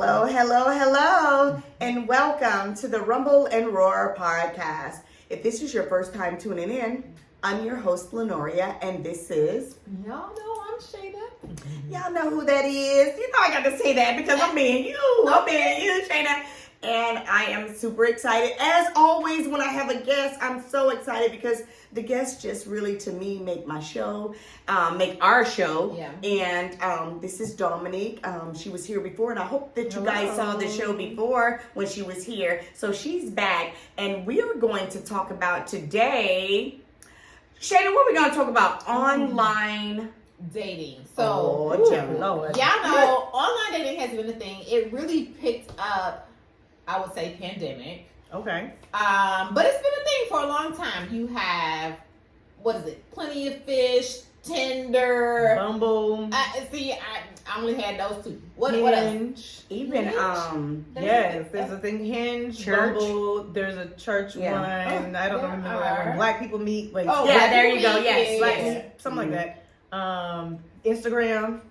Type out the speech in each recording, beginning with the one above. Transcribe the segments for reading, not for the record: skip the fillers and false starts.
Hello, hello, hello, and welcome to the Rumble and Roar podcast. If this is your first time tuning in, I'm your host, Lenoria, and this is... Y'all know I'm Shayna. Y'all know who that is. You know I got to say that because I'm being you. Shayna. And I am super excited. As always, when I have a guest, I'm so excited because the guests just really, to me, make my show, make our show. Yeah. And this is Dominique. She was here before, and I hope that you guys saw the show before when she was here. So she's back, and we are going to talk about today... Shayna, what are we going to talk about? Online dating. So, Lord. y'all know online dating has been a thing. It really picked up, I would say, pandemic. Okay. But it's been a thing for a long time. You have, Plenty of Fish, Tinder, Bumble. I only had those two. What else? Even Yes, there's a thing Hinge, Church. Bumble. There's a church one. I don't remember that one. Black people meet. Like, yeah, there you go. Yes, yeah. Something like that. Instagram.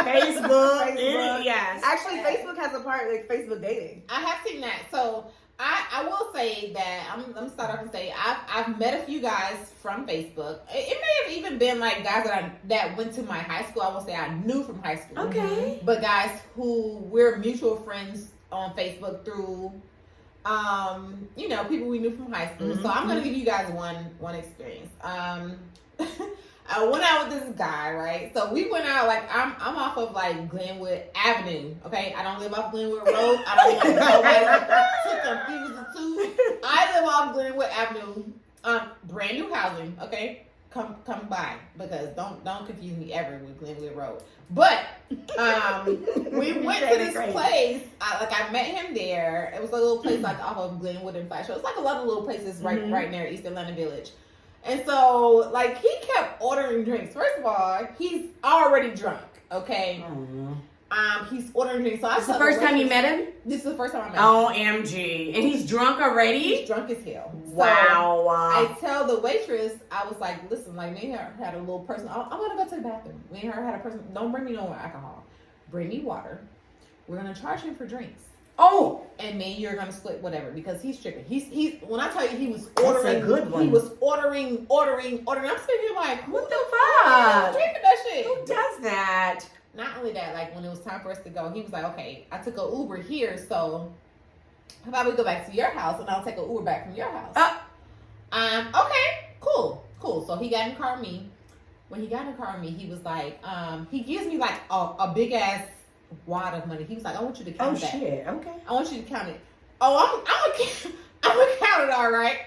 Facebook. Yes. Actually, Facebook has a part like Facebook dating. I have seen that. So I will say that I'm gonna start off and say I've met a few guys from Facebook. It may have even been like guys that went to my high school. I won't say I knew from high school. Okay. But guys who we're mutual friends on Facebook through people we knew from high school. Mm-hmm. So I'm gonna give you guys one experience. I went out with this guy, right? So we went out, like, I'm off of, like, Glenwood Avenue, okay? I don't live off Glenwood Road. I don't want nobody to confuse the two. I live off Glenwood Avenue. Brand new housing, okay? Come by, because don't confuse me ever with Glenwood Road. But we went to this place. I met him there. It was a little place, like, off of Glenwood and Flagship. It's like a lot of little places right near East Atlanta Village. And so, like, he kept ordering drinks. First of all, he's already drunk, okay? He's ordering drinks. So This is the first time you met him? This is the first time I met him. OMG. And he's drunk already? He's drunk as hell. Wow. So I tell the waitress, I was like, listen, like, me and her had a little person. I'm going to go to the bathroom. Me and her had a person. Don't bring me no more alcohol. Bring me water. We're going to charge him for drinks. Oh. And then you're gonna split whatever because he's tripping. He's when I tell you he was ordering, that's a good one. He was ordering. I'm sitting here like, what the fuck? Drinking that shit. Who does that? Not only that, like when it was time for us to go, he was like, okay, I took an Uber here, so how about we go back to your house and I'll take an Uber back from your house. Okay, cool. So he got in the car with me. When he got in the car with me, he was like, he gives me like a big ass wad of money. He was like, I want you to count that. Oh shit, okay. I want you to count it. Oh, I'm gonna count it, all right.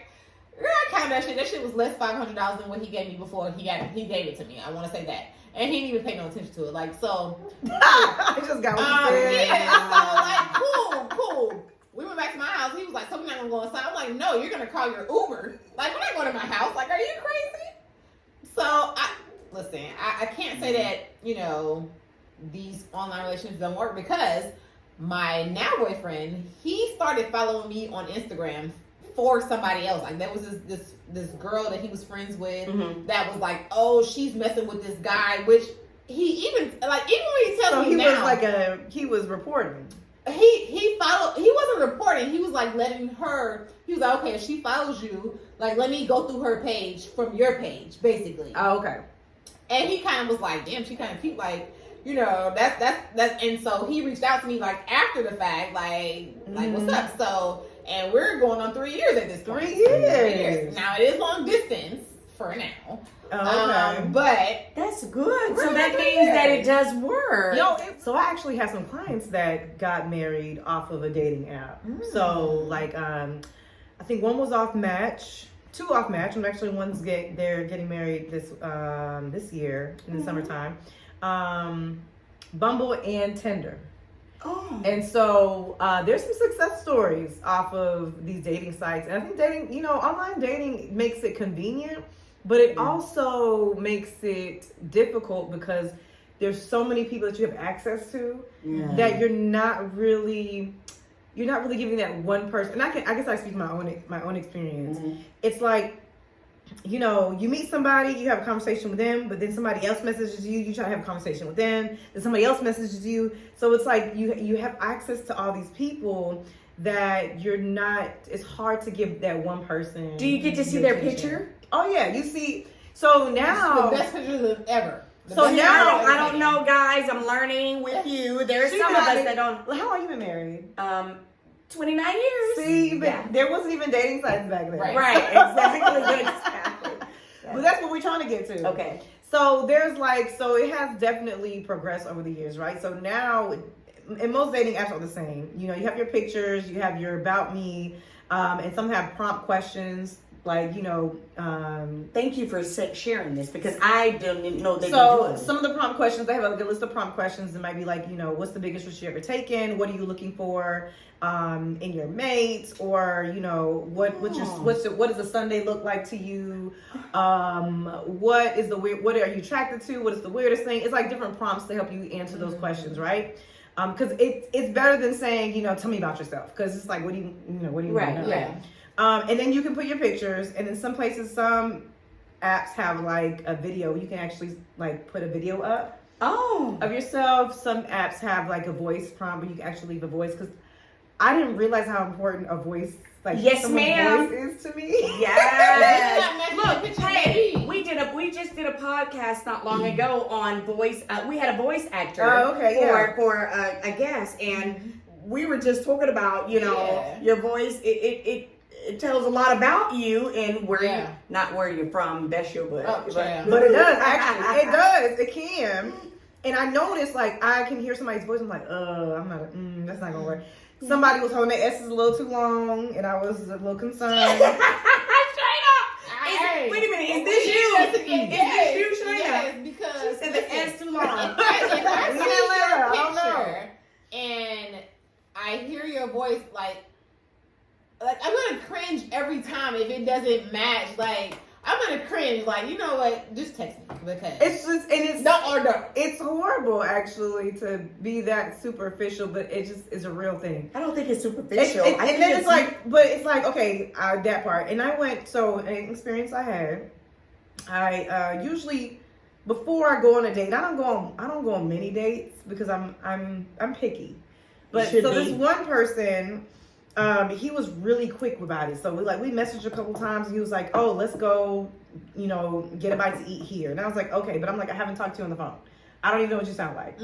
Girl, I count that shit. That shit was less $500 than what he gave me before he gave it to me. I want to say that. And he didn't even pay no attention to it. Like, so. It just got what you said. Yeah, so like, cool. We went back to my house. He was like, so we're not gonna go inside. I'm like, no, you're gonna call your Uber. Like, we're not going to my house. Like, are you crazy? So, I can't say that, these online relationships don't work because my now boyfriend, he started following me on Instagram for somebody else. Like there was this girl that he was friends with that was like, oh, she's messing with this guy, which he even when he tells me now, he was reporting. He wasn't reporting, he was like letting her, he was like, okay, if she follows you, like let me go through her page from your page, basically. Oh, okay. And he kind of was like, damn, she kind of cute, like, that's, and so he reached out to me like after the fact, like what's up? So, and we're going on 3 years at this point. 3 years. Now it is long distance for now. Oh, okay. But that's good. So really that means that it does work. So I actually have some clients that got married off of a dating app. So like, I think one was off Match. 2 off Match, and actually they're getting married this year in the summertime. Bumble and Tinder. Oh. And so there's some success stories off of these dating sites. And I think dating, online dating makes it convenient, but it also makes it difficult because there's so many people that you have access to that you're not really giving that one person. And I guess I speak my own experience. It's like you know, you meet somebody, you have a conversation with them, but then somebody else messages you, you try to have a conversation with them, then somebody else messages you. So it's like you have access to all these people that you're not, it's hard to give that one person. Do you get to see your their attention. picture? Oh yeah, you see. So now, the best pictures ever. The So best now- pictures I don't ever. know, guys. I'm learning with you. There's She's some been of us like- that don't. how long you been married? 29 years. See, but Yeah. there wasn't even dating sites back then. Right. Right, exactly. Exactly. But that's what we're trying to get to. Okay. So there's like, so it has definitely progressed over the years, right? So now, and most dating apps are the same. You know, you have your pictures, you have your about me, and some have prompt questions, like, you know. Thank you for sharing this because I didn't know they were So doing. some of the prompt questions, they have a list of prompt questions. It might be like, you know, what's the biggest risk you ever taken? What are you looking for in your mate? Or, you know, what does a Sunday look like to you? What are you attracted to? What is the weirdest thing? It's like different prompts to help you answer those questions, right? Because it's better than saying, you know, tell me about yourself. Because it's like, what do you want to know? Yeah. And then you can put your pictures, and in some places, some apps have like a video. You can actually like put a video up of yourself. Some apps have like a voice prompt where you can actually leave a voice. Because I didn't realize how important a voice, like Yes, someone's ma'am. voice is to me. Yes. Look, Look, hey, we just did a podcast not long ago on voice. We had a voice actor for a guest, and we were just talking about, you know, your voice. It tells a lot about you and where you, not where you're from, that's your butt. But it does actually. It does. It can. And I noticed, like, I can hear somebody's voice. I'm like, I'm not. That's not gonna work. Somebody was holding their S's a little too long, and I was a little concerned. Straight up. Wait a minute, is this you? Is this you, Shreya? Yes, because She said the S too long. if I We see didn't let her, I your don't know. picture and I hear your voice, like I'm gonna cringe every time if it doesn't match. Like I'm gonna cringe. Like, you know what? Just text me because It's just, and it's don't. It's horrible actually to be that superficial, but it just is a real thing. I don't think it's superficial. And then it's like, but it's like, okay, that part. And I went, so an experience I had, I usually, before I go on a date, I don't go on many dates because I'm picky. But Should so be. this one person, he was really quick about it. So we messaged a couple times, and he was like, "Oh, let's go, you know, get a bite to eat here." And I was like, "Okay," but I'm like, I haven't talked to you on the phone. I don't even know what you sound like.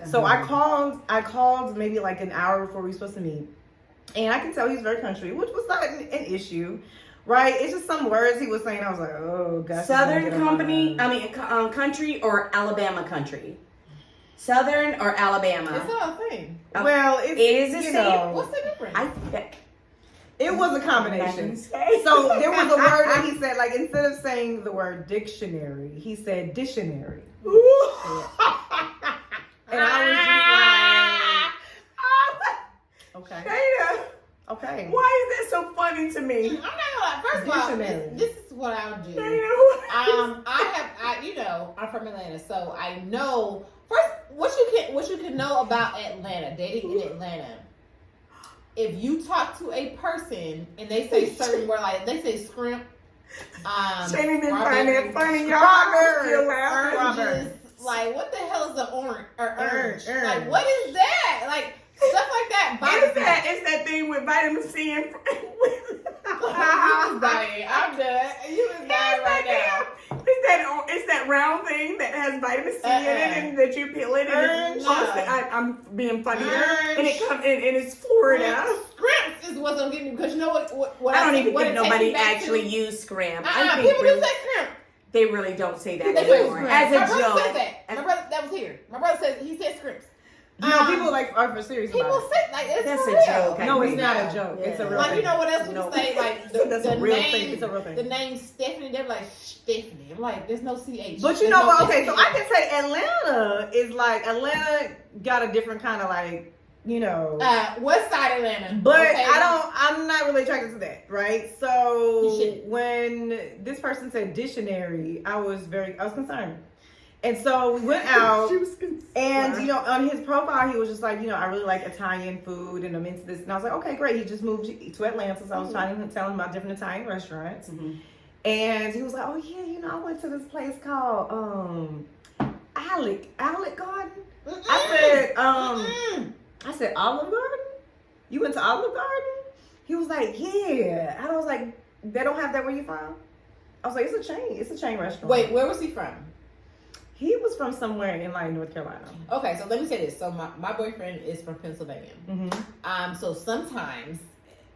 So I called maybe like an hour before we were supposed to meet, and I can tell he's very country, which was not an issue, right? It's just some words he was saying. I was like, "Oh gosh." Southern country or Alabama country? Southern or Alabama? It's all a thing. Well, it is the you same. know, What's the difference? it was a combination. So there was a word that he said, like, instead of saying the word dictionary, he said dictionary. And I was just like, okay. Okay. Why is that so funny to me? I'm not gonna lie. First of all, Dictionary. this is what I'll do. I'm from Atlanta, so I know first what you can know about Atlanta, dating in Atlanta. If you talk to a person and they say certain word, like they say scrimp, Shane didn't find that funny, y'all. Strawberry. I'm still laughing. oranges, like what the hell is an orange or orange? Orange. Like what is that? Like stuff like that. It's that thing with vitamin C and You was dying. I'm done. You was dying right now. It's that round thing that has vitamin C in it, and that you peel it. And I'm being funny, and it comes and it's Florida. Scrimps is what's gonna get me because you know what I don't even what think it takes nobody me back actually to? used scrimp. I think People really, do say scrimp. they really don't say that They do anymore. scrimp. As My a brother joke. said that. My brother that was here. My brother said he said scrimps. No, people like are for serious People about it. say like it's That's for a real. joke. No, it's not a joke. It's a real Like thing. you know what else we No. say? Like That's the a real name, thing. It's a real thing. The name Stephanie, they're like Stephanie. I'm like, there's no CH. But you know what? Okay, so I can say Atlanta got a different kind of like, you know. West Side Atlanta. But okay? I'm not really attracted to that, right? You So should. when this person said dictionary, I was concerned. And so we went out, and you know, on his profile, he was just like, you know, I really like Italian food, and I'm into this. And I was like, okay, great. He just moved to Atlanta, so I was trying to tell him about different Italian restaurants. And he was like, oh yeah, you know, I went to this place called Alec Garden. I said Olive Garden? You went to Olive Garden? He was like, yeah. And I was like, they don't have that where you from? I was like, it's a chain restaurant. Wait, where was he from? He was from somewhere in like North Carolina. Okay, so let me say this. So my boyfriend is from Pennsylvania. Mm-hmm. So sometimes,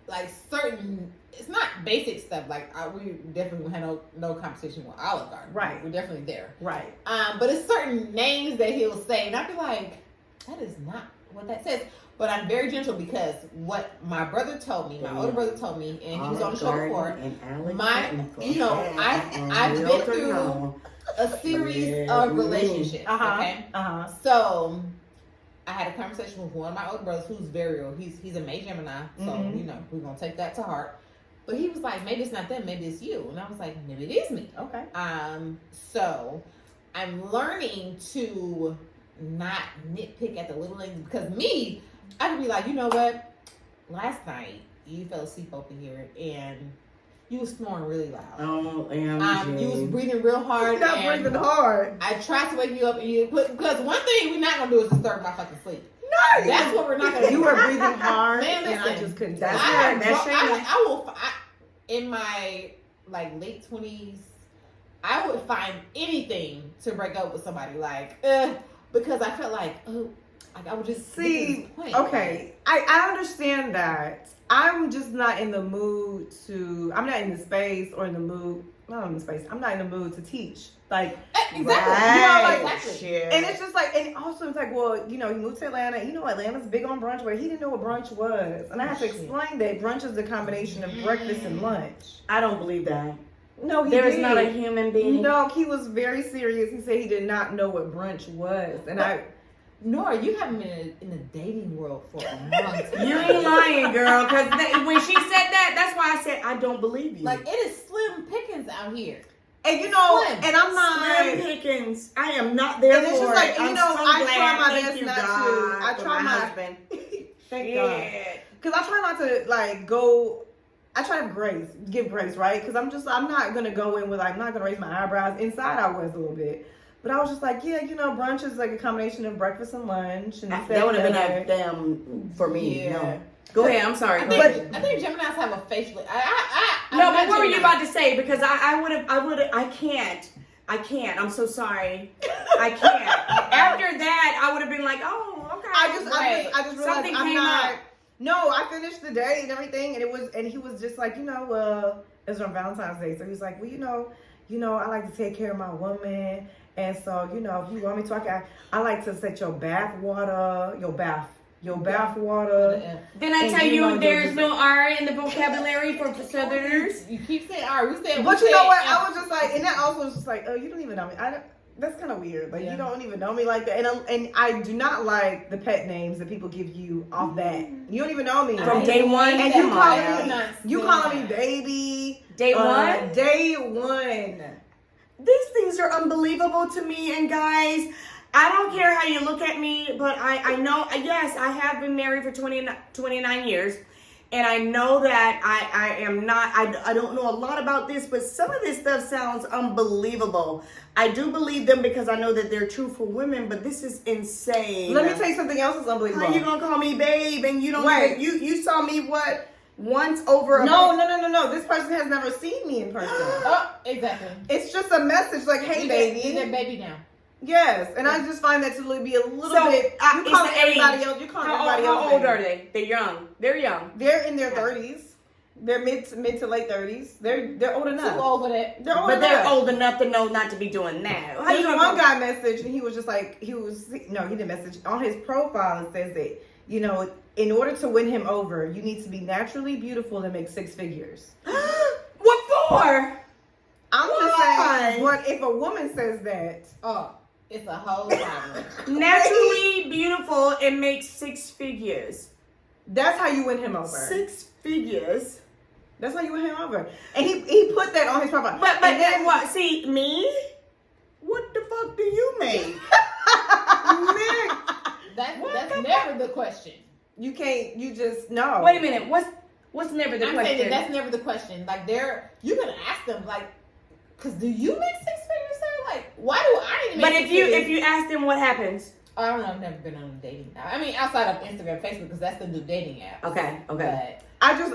like certain, it's not basic stuff. Like we definitely had no competition with Olive Garden. Right. We're definitely there. Right. But it's certain names that he'll say, and I'd be like, that is not what that says. But I'm very gentle because what my brother told me, my older brother told me, and he was on the show before. I've been through a series of relationships. Okay. So I had a conversation with one of my older brothers who's very real. He's a May Gemini, so we're gonna take that to heart. But he was like, maybe it's not them, maybe it's you. And I was like, maybe it is me. Okay. So I'm learning to not nitpick at the little things because I could be like, you know what? Last night you fell asleep over here and you was snoring really loud. Oh, you was breathing real hard. You're not breathing hard. I tried to wake you up and because one thing we're not gonna do is disturb my fucking sleep. No, that's what we're not gonna do. You were breathing hard, Man, and I listen, just couldn't. I will in my like late 20s. I would find anything to break up with somebody, like because I felt like I would just see. Okay, I understand that. I'm just not in the mood to. I'm not in the space or in the mood. Not in the space. I'm not in the mood to teach. Like exactly. Right. You know, like, Exactly. And it's just like, and also it's like, well, you know, he moved to Atlanta. You know, Atlanta's big on brunch, but he didn't know what brunch was, and I had to explain that brunch is a combination of breakfast and lunch. I don't believe that. No, there is not a human being. No, he was very serious. He said he did not know what brunch was, and Nora, you haven't been in the dating world for a long time. You ain't lying, girl. Because when she said that, that's why I said I don't believe you. Like it is slim pickings out here. And you know, Slim. and I'm not Slim pickings. I am not there and for it's just like, it. you know, so I glad. try my Thank best you, not God, to. I for try my my husband. Thank God. Because I try not to like go. I try to give grace, right? Because I'm not gonna go in with like, I'm not gonna raise my eyebrows. Inside I was a little bit. But I was just like, yeah, you know, brunch is like a combination of breakfast and lunch. And That would have been a damn for me. Yeah. No. Go ahead. I'm sorry. I think Geminis have a facial. No, but what were you about to say? Because I can't. I'm so sorry. I can't. After that, I would have been like, oh, okay. I just realized something I'm came not. up. No, I finished the day and everything, and he was just like, you know, it was on Valentine's Day, so he's like, well, you know, I like to take care of my woman. And so, you know, if you want me to, I like to set your bath water. Then I tell you, there's no R in the vocabulary for Southerners. You keep saying R. We said. But you know what? I was just like, and that also was just like, oh, you don't even know me. That's kind of weird. Like you don't even know me like that. And I do not like the pet names that people give you off that. You don't even know me From day one. And you calling me baby. Day one. Day one. These things are unbelievable to me, and guys, I don't care how you look at me, but I know, yes, I have been married for 29 years, and I know that I am not, I don't know a lot about this, but some of this stuff sounds unbelievable. I do believe them because I know that they're true for women, but this is insane. Let me tell you something else that's unbelievable. How you gonna call me babe, and you don't even, you saw me what? Once over a No. This person has never seen me in person. Oh, exactly. It's just a message like, hey, baby. He's a baby now. Yes, and I just find that to be a little bit. You call everybody else. You call everybody else. How old are they? They're young. They're young. They're in their 30s. They're mid to late 30s. They're old enough. Too old for that. They're old enough to know not to be doing that. How you one guy messaged and he was just like, he didn't message. On his profile it says that, you know, in order to win him over, you need to be naturally beautiful and make 6 figures. What for? I'm just saying, but if a woman says that, it's a whole problem. Naturally beautiful and make 6 figures. That's how you win him over. 6 figures. That's how you win him over. And he put that on his profile. But then what? See, me? What the fuck do you make? That's never the question. You can't. You just no. Wait a minute. What's never the question? I'm saying that's never the question. Like you can ask asked them, like, because do you make 6 figures, sir? Like, why do I need to make But 6 figures? if you ask them what happens. I don't know. I've never been on a dating app. I mean, outside of Instagram, Facebook, because that's the new dating app. Okay. But I just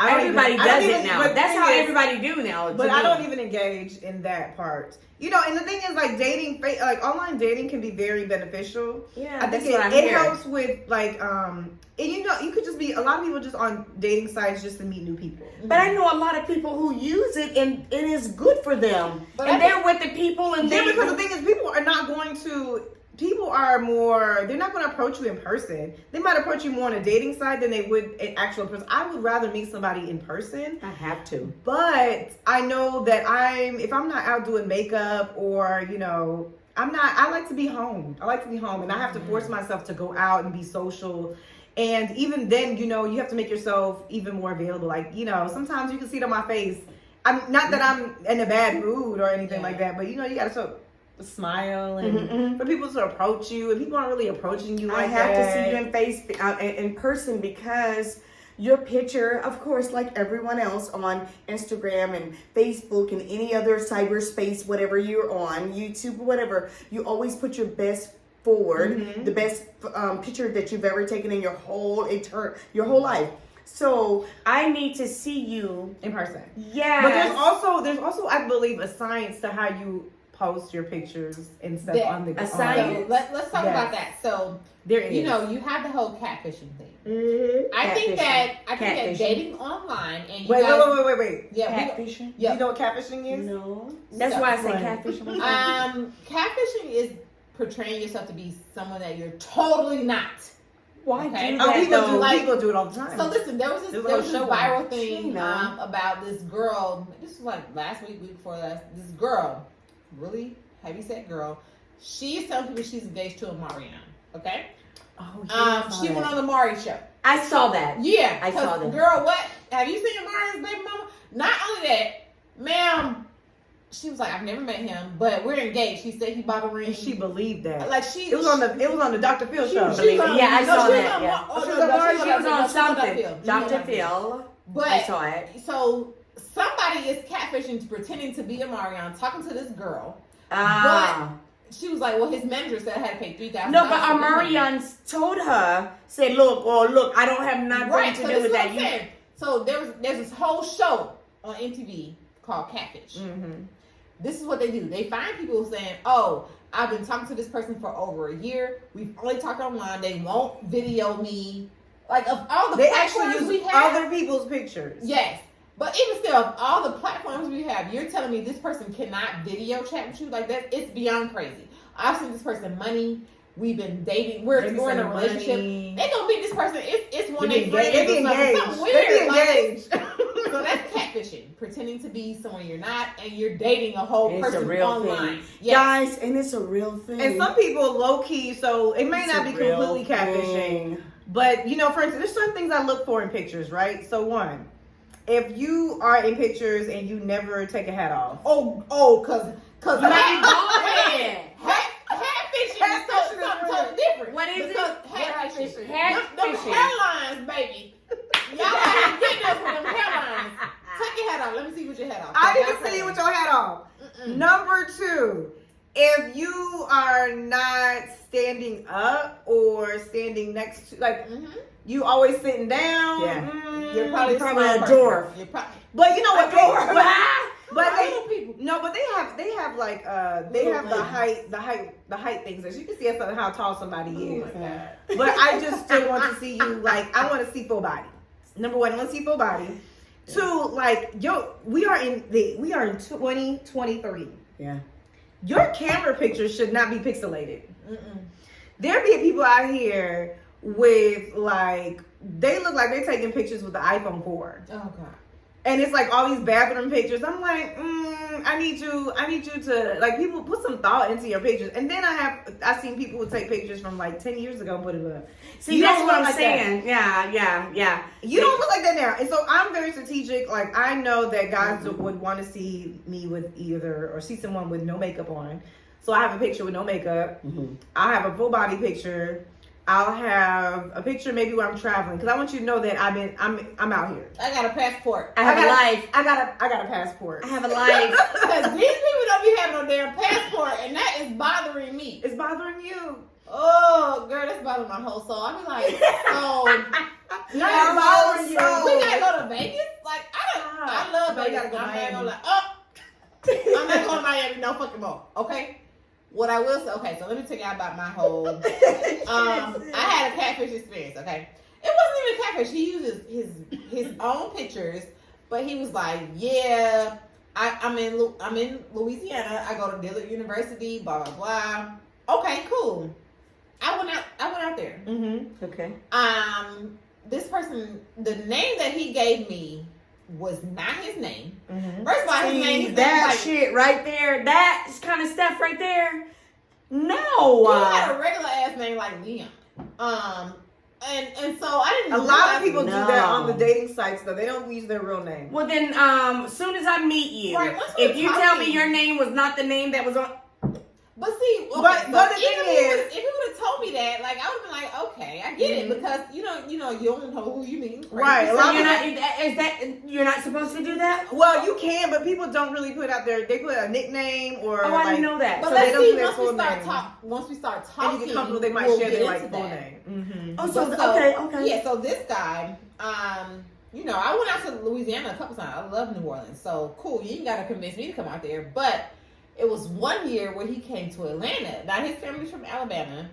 Everybody does it now. but That's the how thing is- everybody do now. But to I me. don't even engage in that part. You know, and the thing is, like dating, like online dating can be very beneficial. Yeah, I think that's what I'm it hearing. helps with like, and you know, you could just be a lot of people just on dating sites just to meet new people. But I know a lot of people who use it and it is good for them. But and I they're with the people and Yeah, they because the thing is, people are not going to. People are more. They're not going to approach you in person. They might approach you more on a dating site than they would an actual person. I would rather meet somebody in person. I have to. But I know that if I'm not out doing makeup or, you know, I like to be home. I like to be home and I have to force myself to go out and be social. And even then, you know, you have to make yourself even more available. Like, you know, sometimes you can see it on my face. I'm not that I'm in a bad mood or anything like that, but you know, you got to show a smile and for people to approach you, and people aren't really approaching you like I have that. to see you in person because your picture, of course, like everyone else on Instagram and Facebook and any other cyberspace, whatever you're on, YouTube, whatever, you always put your best forward, the best picture that you've ever taken in your whole life. So I need to see you in person. Yeah. But there's also I believe a science to how you post your pictures and stuff on the science? So let's talk about that. So there is. You know, you have the whole catfishing thing. I think Catfishing. that dating online and you wait. Yeah, catfishing. Do you know what catfishing is? No. That's why I say catfishing. Catfishing is portraying yourself to be someone that you're totally not. Why Okay. do Oh, that people do it all the time. So listen, there was this show viral on. thing about this girl. This was like last week before last. This girl, really heavyset girl. She is telling people she's engaged to a Marianne. Okay. Oh, yeah, She went on the Mari show. I saw that. Yeah, I saw that. Girl, what? Have you seen Marianne's baby mama? Not only that, ma'am. She was like, I've never met him, but we're engaged. She said he bought a ring. And she believed that. Like it was on the Dr. Phil show. I saw that. Yeah. She was on something. Dr. Phil. But I saw it. So somebody is catfishing, pretending to be a Marianne, talking to this girl. Ah. But she was like, well, his manager said I had to pay $3,000. No, but Marianne told her, said, look, I don't have nothing to do with that. So there's this whole show on MTV called Catfish. Mm-hmm. This is what they do. They find people saying, oh, I've been talking to this person for over a year. We've only talked online. They won't video me. Like, of all the They platforms actually we use have. other people's pictures. Yes. But even still, of all the platforms we have, you're telling me this person cannot video chat with you? Like, that, it's beyond crazy. I've sent this person money. We've been dating. We're in a relationship. They gonna meet this person. It's one of their friends or something. Something weird. They be engaged. So that's catfishing, pretending to be someone you're not, and you're dating a whole It's person a real online. thing. Yes. Guys, and it's a real thing. And some people low key, so it may not be completely catfishing. But you know, for instance, there's certain things I look for in pictures, right? So one, if you are in pictures and you never take a hat off. Cause you might be bald. Catfishing is something totally different. What is because it? Catfishing. Them Catfishing. hairlines, baby. Y'all ain't getting us with them hairlines. Take your hat off. Let me see with your hat off. I need to see you with your hat off. Number two, if you are not standing up or standing next to, like, you always sitting down. Yeah. You're probably a small dwarf. You're probably, But you know what? But little people. no, but they have like they have the height things. As you can see how tall somebody is. But I just still want to see you, like, I want to see full body. Number one, I want to see full body. Two, like, we are in 2023. Yeah. Your camera pictures should not be pixelated. There be people out here with, like, they look like they're taking pictures with the iPhone 4. Oh God. And it's like all these bathroom pictures. I'm like, I need you to, like, people put some thought into your pictures. And then I've seen people who take pictures from like 10 years ago and put it up. See, that's what I'm saying. Yeah. You don't look like that now. And so I'm very strategic. Like, I know that guys would want to see me with or see someone with no makeup on. So I have a picture with no makeup. I have a full body picture. I'll have a picture maybe where I'm traveling because I want you to know that I'm out here. I got a passport. I have a life. I got a passport. I have a life. Because these people don't be having no damn passport, and that is bothering me. It's bothering you. Oh, girl, that's bothering my whole soul. I be like, so Not bothering you. we gotta go to Vegas? Like, I love No, you Vegas. gotta go to I'm not Miami. gonna like, I'm not going to Miami no fucking more. Okay? What I will say, okay, so let me tell you about my whole I had a catfish experience, okay? It wasn't even a catfish. He uses his own pictures, but he was like, yeah, I'm in Louisiana. I go to Dillard University, blah blah blah. Okay, cool. I went out there. Mm-hmm. Okay. This person, the name that he gave me was not his name. Mm-hmm. First of all, his name is that like, shit right there. That kind of stuff right there. No. he had a regular ass name like Leon. And so I didn't. A lot of people do No. that on the dating sites, though. They don't use their real name. Well then, as soon as I meet you, Right, once if we're you tell me talking- your name was not the name that was on, But see, okay, But so the even thing if he would have told me that, like, I would have been like, okay, I get Mhm. it, because you don't know who you meet. Right, a so lot you're of- not. Is that you're not supposed to do that? Well, you can, but people don't really put out there. They put a nickname or Oh, I didn't know that. But So let's they don't see do their once we full start name. once we start and talking, you get comfortable. They might we'll share get their like into full that. name. Mm-hmm. Oh, But so okay. Yeah, so this guy, I went out to Louisiana a couple times. I love New Orleans, so cool. You ain't gotta convince me to come out there, but it was one year where he came to Atlanta. Now his family's from Alabama.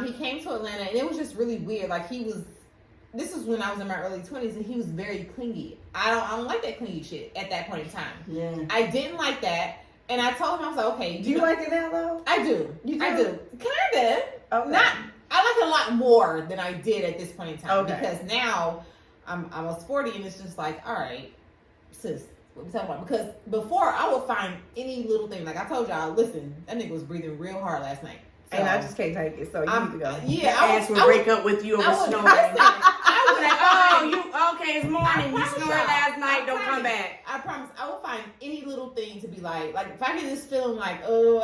He came to Atlanta, and it was just really weird. Like this was when I was in my early 20s, and he was very clingy. I don't like that clingy shit at that point in time. Yeah. I didn't like that, and I told him, I was like, okay, Do you like it now, though? I do. You do? I do. Kinda. Okay. Not. I like it a lot more than I did at this point in time, Okay. because now I'm almost 40, and it's just like, all right, sis, what we talking about? Because before I would find any little thing. Like I told y'all, listen, that nigga was breathing real hard last night. So, And I just can't take it, so you need to go. Yeah, That ass would break up with you over I would snoring. listen. I would Like, find- you okay? It's morning. You promise snored y'all. last night. I Don't come promise. back. I promise. I will find any little thing to be like if I get this feeling like, oh,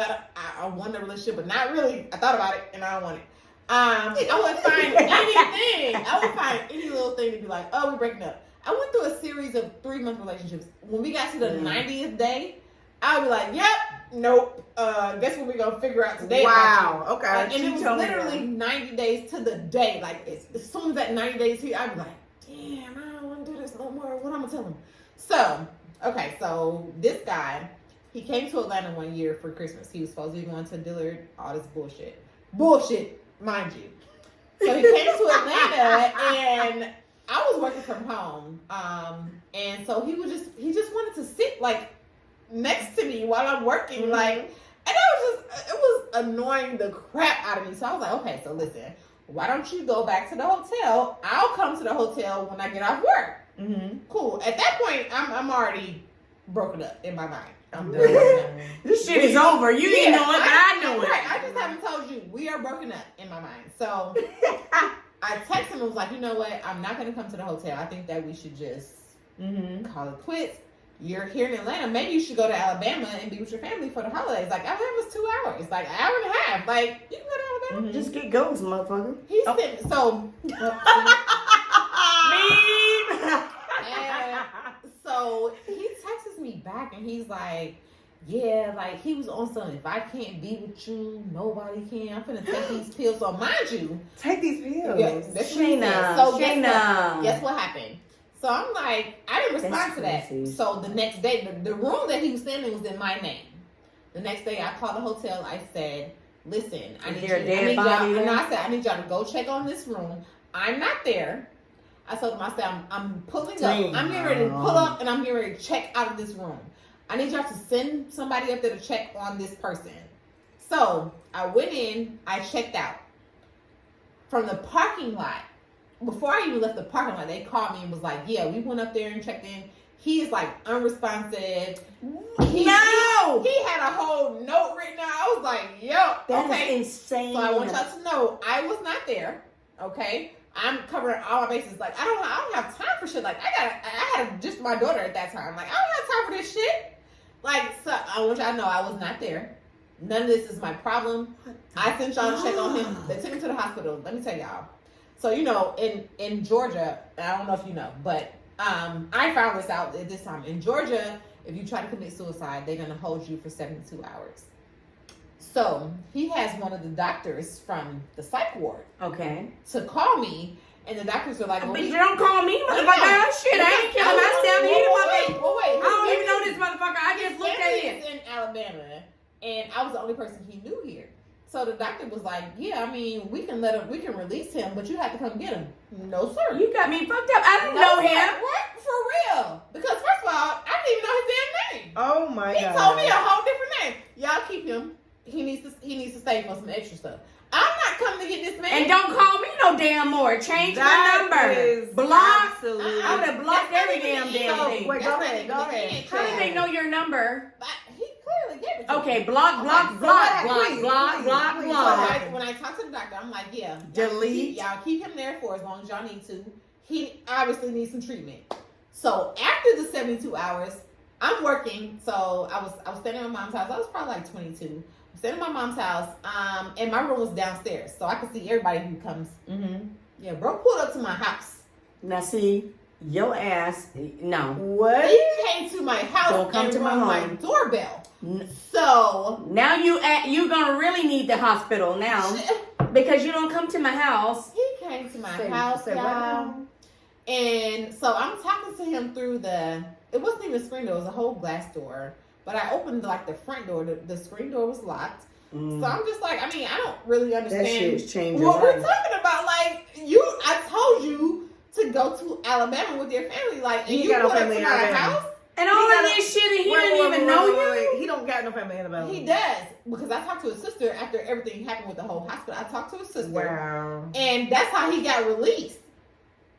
I want a relationship, but not really. I thought about it and I don't want it. I would find anything. I would find any little thing to be like, oh, we're breaking up. I went through a series of 3-month relationships. When we got to the 90th day, I would be like, yep, nope. Guess what we're gonna figure out today? Wow. Okay. And She it was told me literally that. 90 days to the day. Like as soon as that 90 days here, I'd be like, damn, I don't want to do this no more. What I'm gonna tell him? So, okay, so this guy, he came to Atlanta one year for Christmas. He was supposed to be going to Dillard, all this bullshit, mind you. So he came to Atlanta, and I was working from home, and so he just wanted to sit like next to me while I'm working, Mm-hmm. like, and it was annoying the crap out of me. So I was like, okay, so listen, why don't you go back to the hotel? I'll come to the hotel when I get off work. Mm-hmm. Cool. At that point, I'm already broken up in my mind. I'm Done. broken up. This shit is over. You didn't know it, but I know Right. it. I just haven't told you. We are broken up in my mind. So I texted him and was like, you know what? I'm not going to come to the hotel. I think that we should just Mm-hmm. call it quits. You're here in Atlanta. Maybe you should go to Alabama and be with your family for the holidays. Like, Alabama's 2 hours. Like, an hour and a half. Like, you can go to Alabama. Mm-hmm. Just get goes, motherfucker. He said, so... And so he texts me back and he's like, yeah, like he was on something. If I can't be with you, nobody can. I'm finna take these pills. So mind you, Take these pills. yeah, that's what he said. Shayna, So Shayna. guess what happened? So I'm like, I didn't respond That's to that. crazy. So the next day, the room that he was staying in was in my name. The next day, I called the hotel. I said, listen, I Is need there a you. dead I need body y'all. there? No, I said, I need y'all to go check on this room. I'm not there. I told him, I said, I'm pulling up. Damn. I'm getting ready to pull up and I'm getting ready to check out of this room. I need y'all to send somebody up there to check on this person. So I went in, I checked out. From the parking lot, before I even left the parking lot, they called me and was like, yeah, we went up there and checked in. He is like unresponsive. He had a whole note written out. I was like, yo, That okay. is insane. So I want y'all to know I was not there. Okay, I'm covering all my bases. Like I don't have time for shit. Like I had just my daughter at that time. Like I don't have time for this shit. Like so, I want y'all to know I was not there. None of this is my problem. I sent y'all to check on him. They took him to the hospital. Let me tell y'all. So, you know, in Georgia, I don't know if you know, but I found this out at this time. In Georgia, if you try to commit suicide, they're going to hold you for 72 hours. So he has one of the doctors from the psych ward Okay. to call me, and the doctors were like, well, But we- you don't call me, motherfucker. Shit, I ain't killing myself. He the motherfucker. Wait. I don't even know this motherfucker. I just looked at His it. family is in Alabama, and I was the only person he knew here. So the doctor was like, "Yeah, I mean, we can release him, but you have to come get him." No, sir. You got me fucked up. I didn't know sir. him. What? For real? Because first of all, I didn't even know his damn name. Oh my He god. told me a whole different name. Y'all keep him. He needs to stay for some extra stuff. I'm not coming to get this man. And don't call me no damn more. Change my number. Is Block. absolutely. I would have blocked That's every not damn even damn so, thing. Wait, that's go not ahead, even go the ahead. end, How did they child. know your number? But he clearly gave it to me. Okay, block, block, so block, what- block, please, block, please, block, please. So block. when I talked to the doctor, I'm like, yeah, Delete. y'all keep him there for as long as y'all need to. He obviously needs some treatment. So after the 72 hours, I'm working. So I was staying at my mom's house. I was probably like 22. I'm staying at my mom's house. And my room was downstairs, so I could see everybody who comes. Mm-hmm. Yeah, bro pulled up to my house. Now see, your ass, no. What? He came to my house Don't come and to my rung my home. doorbell. N- So Now you gonna really need the hospital now because you don't come to my house. he came to my Say- house, say what y'all. now? And so I'm talking to him through it wasn't even a screen door, it was a whole glass door. But I opened like the front door, the screen door was locked. So I'm just like, I mean, I don't really That shit understand is changing. what we're life. talking about. Like, I told you to go to Alabama with your family. Like, and He you got no put up family to in my Alabama. house. And all He of gotta- this shit, and he Wait, didn't wait, even wait, know wait, you. wait. He don't got no family in Alabama. He does. Because I talked to his sister after everything happened with the whole hospital. I talked to his sister. Wow. And that's how he got released.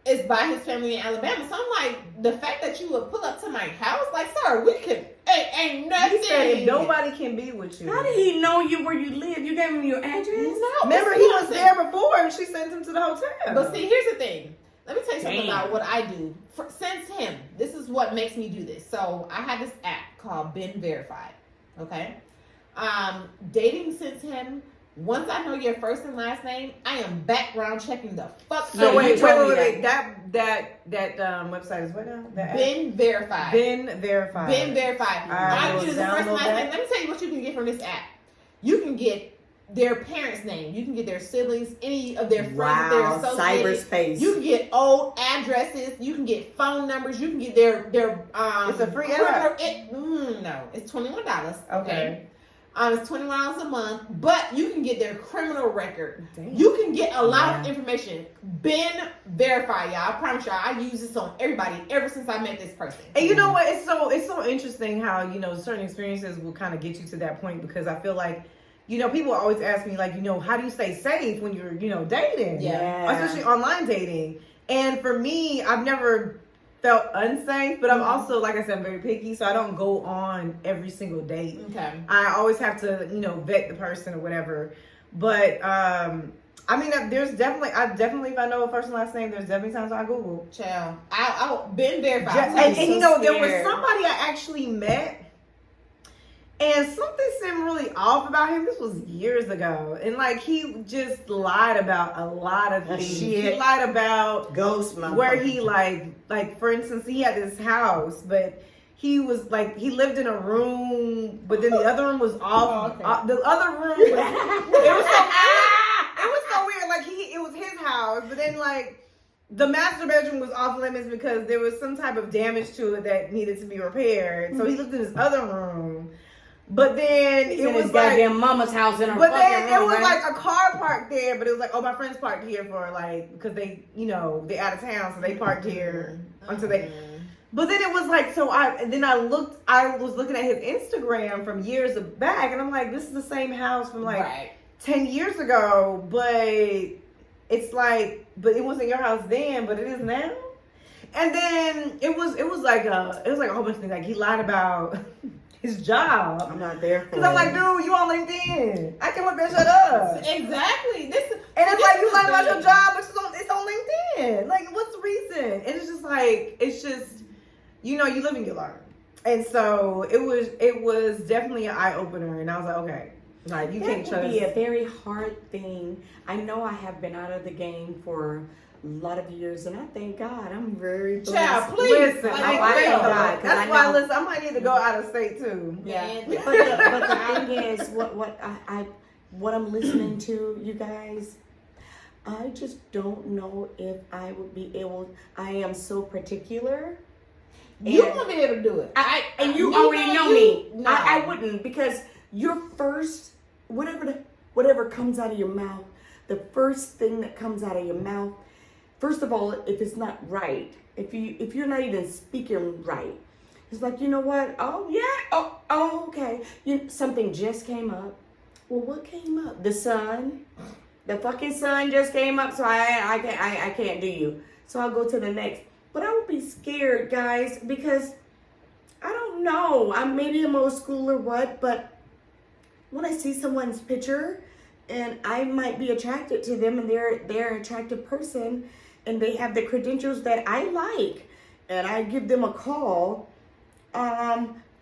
Is by his family in Alabama. So I'm like, the fact that you would pull up to my house, like, sir, we could ain't nothing. He said if nobody can be with you. How did he know you where you live? You gave him your address? No, Remember, this he is what was I'm there saying. before and she sent him to the hotel. But see, here's the thing. Let me tell you something Damn. about what I do. Since him, this is what makes me do this. So I have this app called Ben Verified. Okay? Dating since him. Once I know your first and last name, I am background checking the fuck So out Yeah, of you wait, told me wait. That website is what now? That app? Ben Verified. Ben Verified. Ben Verified. I I will use the first and download last that. name. Let me tell you what you can get from this app. You can get their parents' name. You can get their siblings, any of their friends, Wow, their associates. cyberspace. You can get old addresses. You can get phone numbers. You can get their It's a free criminal- app. no, it's $21. Okay. It's $21 a month, but you can get their criminal record. Damn. You can get a lot of Yeah. information. Ben Verify, y'all. I promise y'all, I use this on everybody ever since I met this person. And you know what? It's so interesting how, you know, certain experiences will kind of get you to that point, because I feel like, you know, people always ask me, like, you know, how do you stay safe when you're, you know, dating? Yeah. Especially online dating. And for me, I've never felt unsafe, but I'm also, like I said, I'm very picky, so I don't go on every single date. Okay. I always have to, you know, vet the person or whatever. But I mean, there's definitely, if I know a first and last name, there's definitely times I Google. Child. I Ben Verified. And, and so you know, there was scared. somebody I actually met, and something seemed really off about him. This was years ago, and like he just lied about a lot of things. Shit. He lied about Ghost motherfucker. where he like for instance, he had this house, but he was like, he lived in a room, but then the other room was off. Oh, okay. The other room was it was so weird. Like it was his house, but then like the master bedroom was off limits because there was some type of damage to it that needed to be repaired. So he lived in his other room. But then He's it in was his like, goddamn mama's house in her but fucking then it room, was right? like a car parked there, but it was like, oh, my friends parked here for like, because they, you know, they're out of town, so they parked here until they. But then it was like, I was looking at his Instagram from years back, and I'm like, this is the same house from like Right. 10 years ago, but it's like, but it wasn't your house then, but it is now. And then it was like a whole bunch of things. Like he lied about his job. I'm not there for Cause I'm like, it. dude, you on LinkedIn. I can look that shit up. Exactly. And it's like, you lied about your job, but it's on LinkedIn. Like, what's the reason? And it's just like, you know, you live and you learn. And so it was definitely an eye opener. And I was like, okay, Like you That can't would be a trust. very hard thing. I know I have been out of the game for a lot of years, and I thank God I'm very blessed. Child, please. Listen, Like, I I thank know. God. 'Cause I That's why. know. Listen, I might need to go out of state too. Yeah. But the thing is, what I'm listening to, you guys, I just don't know if I would be able. I am so particular. You And- won't be able to do it. and you already know me. No. I wouldn't, because your first whatever comes out of your mouth, the first thing that comes out of your mouth, first of all, if it's not right, if you're not even speaking right, it's like, you know what? Oh yeah. Oh okay. Something just came up. Well, what came up? The sun. The fucking sun just came up, so I can't do you. So I'll go to the next. But I would be scared, guys, because I don't know. Maybe I'm old school or what, but when I see someone's picture and I might be attracted to them and they're an attractive person and they have the credentials that I like and I give them a call,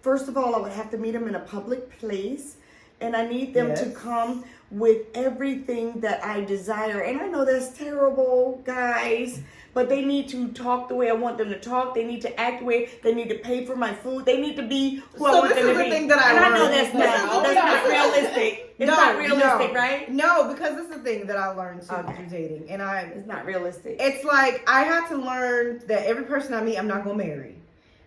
first of all, I would have to meet them in a public place and I need them to Yes. come with everything that I desire. And I know that's terrible, guys, but they need to talk the way I want them to talk. They need to act the way. They need to pay for my food. They need to be who I So want this them is to the be. thing that I and I know learned. that's This is- not realistic. It's not realistic, right? No, because this is the thing that I learned too Okay. through dating, and It's not realistic. it's like I had to learn that every person I meet, I'm not gonna marry.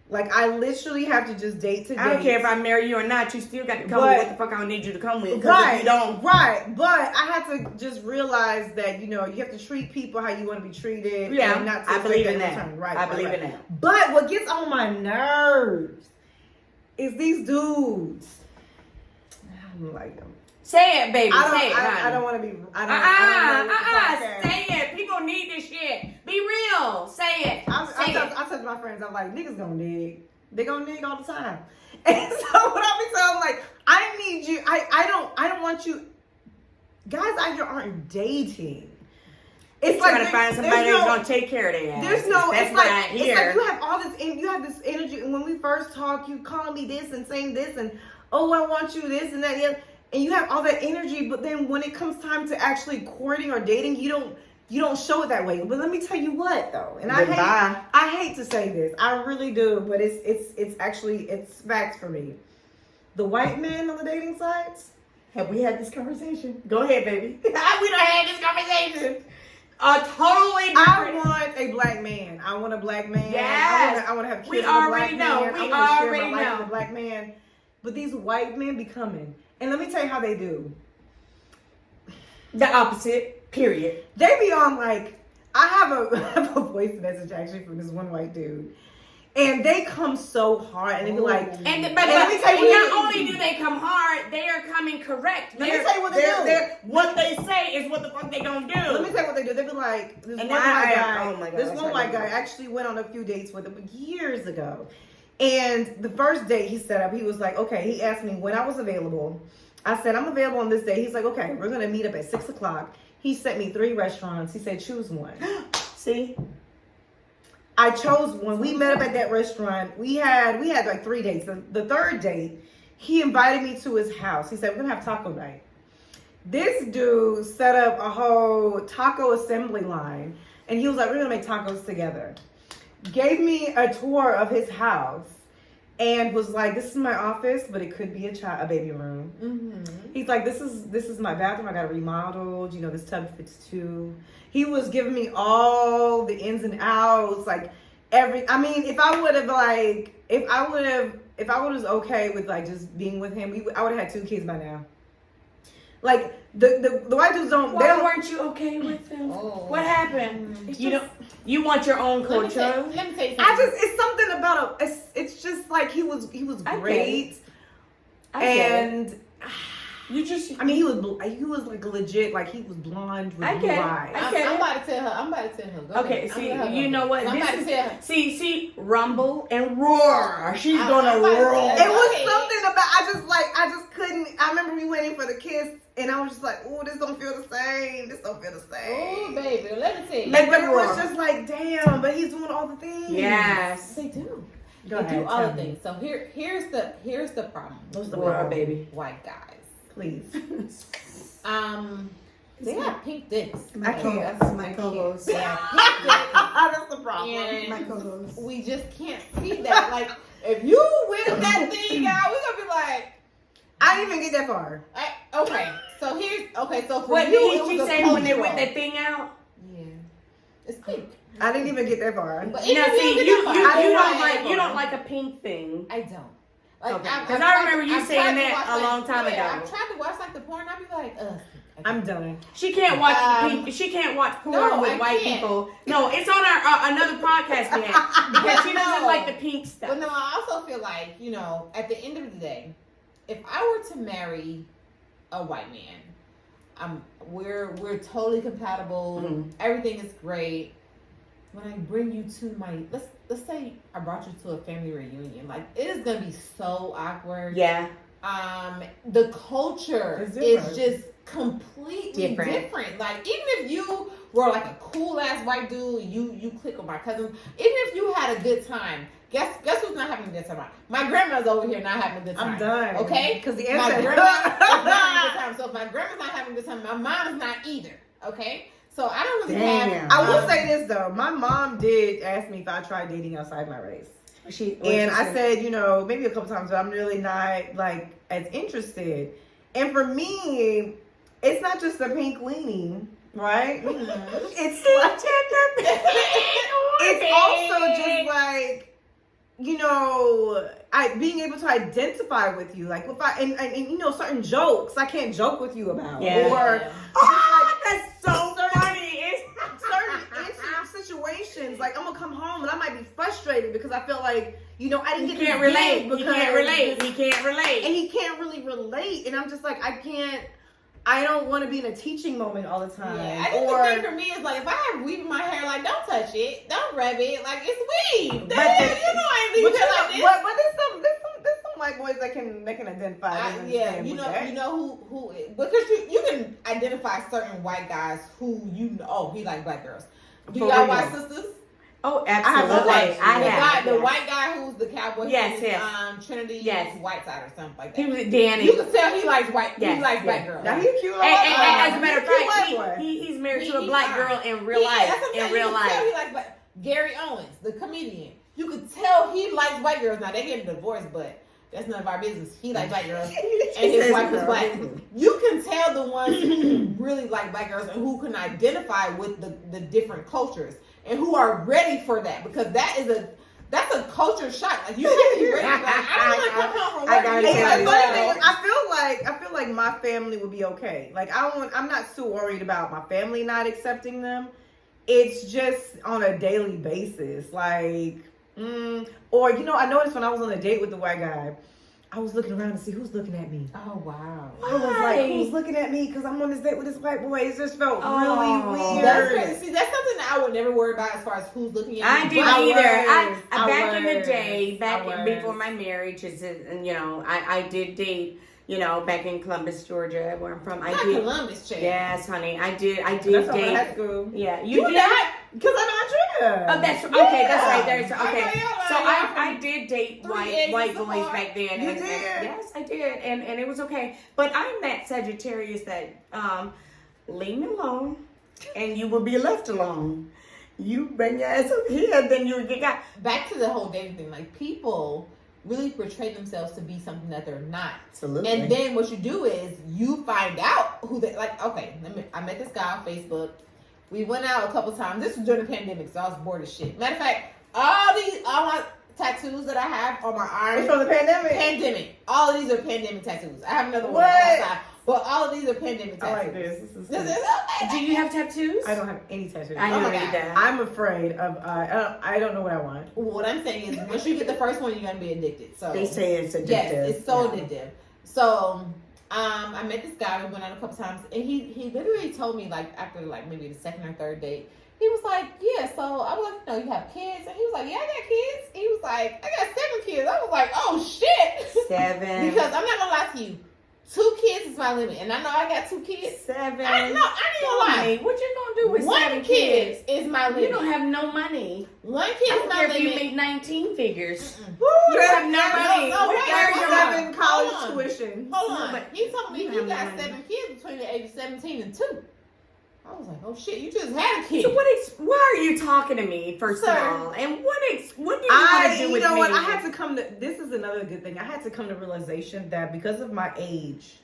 Like I literally have to just date to date. I don't care if I marry you or not. You still got to come But- with what the fuck I need you to come with. 'Cause Right, if you don't, right. But I had to just realize that you have to treat people how you want to be treated. yeah, and not to I believe expect in that. return. Right, I right, believe right. in that. But what gets on my nerves is these dudes. I don't like them. Say it, baby. I don't. Say it. I don't want to be. I don't. Say it. People need this shit. Be real. Say it. Say it. I said to my friends, I'm like, niggas gonna dig. They gonna dig all the time. And so what I be saying, I'm like, I need you. I don't want you. Guys out here aren't dating. It's Trying like to find somebody that's gonna take care of their ass. there's no. That's It's what like I it's hear. like you have all this. You have this energy. And when we first talk, you calling me this and saying this and oh, I want you this and that. Yeah. And you have all that energy, but then when it comes time to actually courting or dating, you don't show it that way. But let me tell you what though, and I hate to say this, I really do, but it's actually facts for me. The white men on the dating sites. Have we had this conversation? Go ahead, baby. We done had this conversation. Totally different. I want a black man. I want a black man. Yes. I want to have kids We with a black already know. man. We I want to share already my life know. with a black man. But these white men be coming. And let me tell you how they do. The opposite. Period. They be on like, I have a voice message actually from this one white dude. And they come so hard and they be like, But let me tell you what not they only do they come hard, they are coming correct. Let me tell you what they do. What they say is what the fuck they gonna do. let me tell you what they do. They be like, this And one I- white I- guy, oh my God, this that's one not white good. guy actually went on a few dates with him years ago. And the first date he set up, he was like, okay, he asked me when I was available. I said, I'm available on this day. He's like, okay, we're going to meet up at 6:00. He sent me 3 restaurants. He said, choose one. See? I chose one. We met up at that restaurant. We had like 3 dates. The third date, he invited me to his house. He said, we're going to have taco night. This dude set up a whole taco assembly line. And he was like, we're going to make tacos together. Gave me a tour of his house. And was like, this is my office, but it could be a baby room. Mm-hmm. He's like, this is my bathroom. I got it remodeled. This tub fits 2. He was giving me all the ins and outs, like if I would have okay with like just being with him, I would have had 2 kids by now. Like the white dudes don't. Why weren't you okay with them? Oh. What happened? It's You just- don't. You want your own Let me tell culture. you something. it's something about it's just like he was I get great, I get it. and You just. I mean he was like legit, like he was blonde with I blue get it. eyes. I get I'm it. about to tell her. Go Okay, ahead. see, I'm gonna you know what? I'm This about to is- tell her. See, rumble and roar. She's I'm gonna about to roar. tell It was Okay. something about I just couldn't. I remember we went in for the kiss, and I was just like, "Oh, this don't feel the same. This don't feel the Oh, same." baby, let me tell you. Like, but it roar. was just like, damn. But he's doing all the things. Yes. They do. Go They ahead, do all tell the me. things. So here's the problem. What's the Roar, problem? baby. White guys. Please. They have pink dicks. My can't. co-host. My co-host. They have pink dicks. That's the problem. And My co-host. we just can't see that. Like, if you whip that thing out, we're gonna be like, I didn't even get that far. okay. So for What you, did it she was a say when they whipped cultural. that thing out? Yeah, it's pink. I didn't even get that far. But Now, even if see, get you that far, don't I like like a pink thing. I don't. Like, Okay. I've 'Cause I tried remember you I've saying tried to that watch, a long time ago. I've tried to watch like the porn. I'd be like, ugh. I'm done. She can't watch Um, she can't watch porn no, with I white can't. people. No, it's on our another podcast we have because she doesn't No. like the pink stuff. But no, I also feel like, at the end of the day, if I were to marry a white man, we're totally compatible. Mhm. Everything is great. When I bring you to let's say I brought you to a family reunion, like it is gonna be so awkward. Yeah. The culture It's is different. just completely Different. different. Like even if you were like a cool ass white dude, you click with my cousins. Even if you had a good time, guess who's not having a good time? My grandma's over here not having a good time. I'm done. Okay, Because the my answer. grandma is not having a good time. So if my grandma's not having a good time, my mom's not either. Okay, so I don't really Damn. have. I will say this though. My mom did ask me if I tried dating outside my race. And I said, maybe a couple times, but I'm really not like as interested. And for me, it's not just the pink leaning, right? It's like it's also just like, being able to identify with you. Like if I and certain jokes I can't joke with you about. Yeah. Or that's so funny. It's certain intimate situations, like I'm gonna come home and I might be frustrated because I feel like, I didn't you get can't this relate. gig You because can't relate. He can't relate. and he can't really relate, and I'm just like, I don't want to be in a teaching moment all the time. Yeah, I think the thing for me is like if I have weave in my hair, like don't touch it, don't rub it, like it's weave. But I the- ain't leaving it like this. but there's some white boys that can identify. and Yeah, understand you with know, that. you know who because you can identify certain white guys who he like black girls. Do For y'all real. watch Sisters? Oh, have absolutely. watched The Yes. white guy who's the cowboy. Yes, who's, yes. Trinity Yes. Whiteside or something like He that. was Danny. You can tell he likes white. Yes, He likes yes. black girls. Now he's cute. As a matter of He's a cute fact, white boy. he's married to a He's black fine. girl in real life. That's what I'm saying. In real You can tell life. he likes black. Gary Owens, the comedian. You could tell he likes white girls. Now they getting divorced, but that's none of our business. He likes black girls, and his wife is black. You can tell the ones who really like black girls and who can identify with the different cultures and who are ready for that, because that's a culture shock. Like you have to be ready. Like, I don't want to come home from work. I gotta and be tell like, The you. funny thing is, I feel like my family would be okay. Like I'm not so worried about my family not accepting them. It's just on a daily basis. Like, or I noticed when I was on a date with the white guy, I was looking around to see who's looking at me. oh wow. I was like, who's looking at me? Because I'm on this date with this white boy. It just felt Oh. really weird. That's crazy. See, that's something that I would never worry about as far as who's looking at I me. didn't But either. was. I I back in the was. day, I was. before my marriage, I did date, back in Columbus, Georgia, where I'm from. I not did. Columbus, chick. Yes, honey, I did That's all in date. high school. Yeah, You did. not. Because I'm Andrea. Oh, that's okay. That's right. There's I okay. know y'all So are. I did date Three white ages boys apart. back then. You and did? yes, I did, and it was okay. But I'm that Sagittarius that leave me alone, and you will be left alone. You bring your ass up here, then you get got. Back to the whole dating thing. Like people really portray themselves to be something that they're not. Absolutely. And then what you do is you find out who they like. Okay, I met this guy on Facebook. We went out a couple times. This was during the pandemic, so I was bored as shit. Matter of fact, all my tattoos that I have on my It's arm, from the pandemic. pandemic. All of these are pandemic tattoos. I have another one What? on my side, but all of these are pandemic tattoos. I like this. This is This cool. is okay. Do you have tattoos? I don't have any tattoos. I know Oh my you God. that. I'm afraid of. I don't know what I want. What I'm saying is, once you get the first one, you're gonna be addicted. So They say it's addictive. yes, it's so Yeah. addictive. So, I met this guy. We went out a couple times, and he literally told me like after like maybe the second or third date, he was like, "Yeah." So I was like, "No, you have kids?" And he was like, "Yeah, I got kids." He was like, "I got 7 kids." I was like, "Oh shit!" 7. Because I'm not gonna lie to you, 2 kids is my limit, and I know I got 2 kids. 7. I ain't gonna lie. What you gonna do with 1 7 kid is my limit. You don't have no money. 1 kid I is don't my care if you limit. make 19 figures. Woo, You that's have no money. no, What wait, are hold you on. $37 college Hold on. tuition. Hold on. but He told me you he have no got money. 7 kids between the age of 17 and 2. I was like, oh shit, you just had a kid. So why are you talking to me, first Sir. of all? And what do you want to do You with know me? what? I had to come to, this is another good thing. I had to come to realization that because of my age,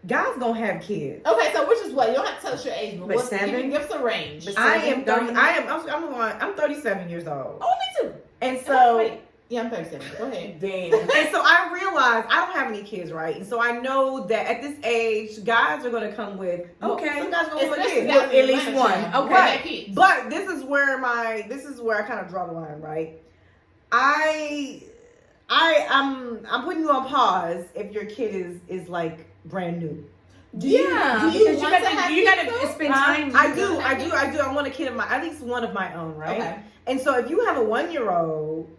guys gonna have kids. Okay, so which is what? You don't have to tell us your age, but But what's 7? give us a range. But I 7, am 30. don't- I'm 37 years old, Oh, me too. and So, so wait. Yeah, I'm 37. Go ahead. Damn. and so I realized I don't have any kids, right? And so I know that at this age, guys are gonna come with Okay. Some guys are gonna come with Especially kids. guys in At least Atlanta, one. child. Okay. Right, kids. But this is where I kind of draw the line, right? I'm putting you on pause if your kid is like brand new. Do you because you want to have you kids, gotta though? spend time. I do. I want a kid of my, at least one of my own, right? Okay. And so if you have a 1-year-old,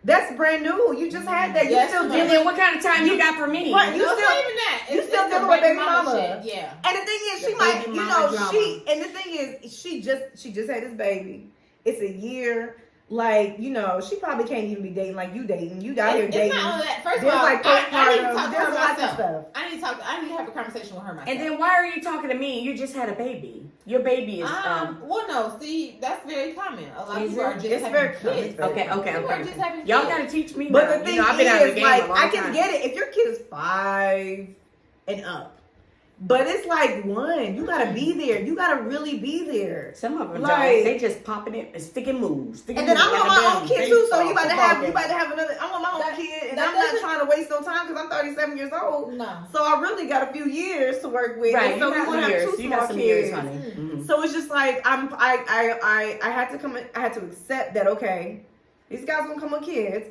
that's brand new. You just had that. You Yes, still ma'am. And dealing. then what kind of time you got for me? Right, you No, still- it's not even that. you It's still the dealing with baby mama mama. shit. Yeah. And the thing is, she The might, baby you mama know, drama. and the thing is, she just had this baby. It's a year. Like, you know, she probably can't even be dating like you dating. You out here It's dating. not only that. First of There's all, like I need to postpartum. talk to There's her lots of myself. stuff. I need to have a conversation with her myself. And then why are you talking to me? You just had a baby. Your baby is well, no, see, that's very common. A lot of Is people are it? just It's having very kids. common. It's very okay. People are just having Y'all kids. gotta teach me. But now. the thing you know, I've been out of the is, game like, a long I can time. get it if your kid is 5 and up. But it's like 1. You gotta be there. You gotta really be there. Some of them Like- don't. They just popping it and sticking moves. And then I want my own kid too, so you about to have another. I want my own That- kid, and that I'm not doesn't- trying to waste no time because I'm 37 years old. No. So I really got a few years to work with. Right, And so you we got want to some have years. 2 You small got some kids. years, honey. Mhm. So it's just like I had to come. I had to accept that. Okay, these guys gonna come with kids,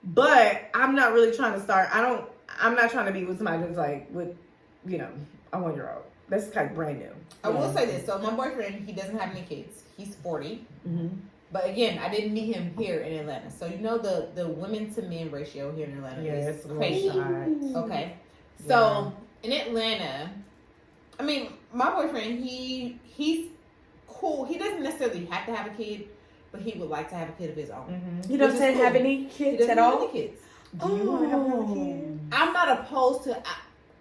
but I'm not really trying to start. I'm not trying to be with somebody that's like with, you know, a 1-year-old. That's kind of brand new. I will say this. So my boyfriend, he doesn't have any kids. He's 40. Mm-hmm. But again, I didn't meet him here in Atlanta. So you know the women to men ratio here in Atlanta Yeah, is it's a little crazy. shy. Okay. So in Atlanta, I mean, my boyfriend, he's cool. He doesn't necessarily have to have a kid, but he would like to have a kid of his own. Mm-hmm. You Which don't is have cool. any He kids doesn't at have all? any kids. Do you want to have another kid? I'm not opposed to.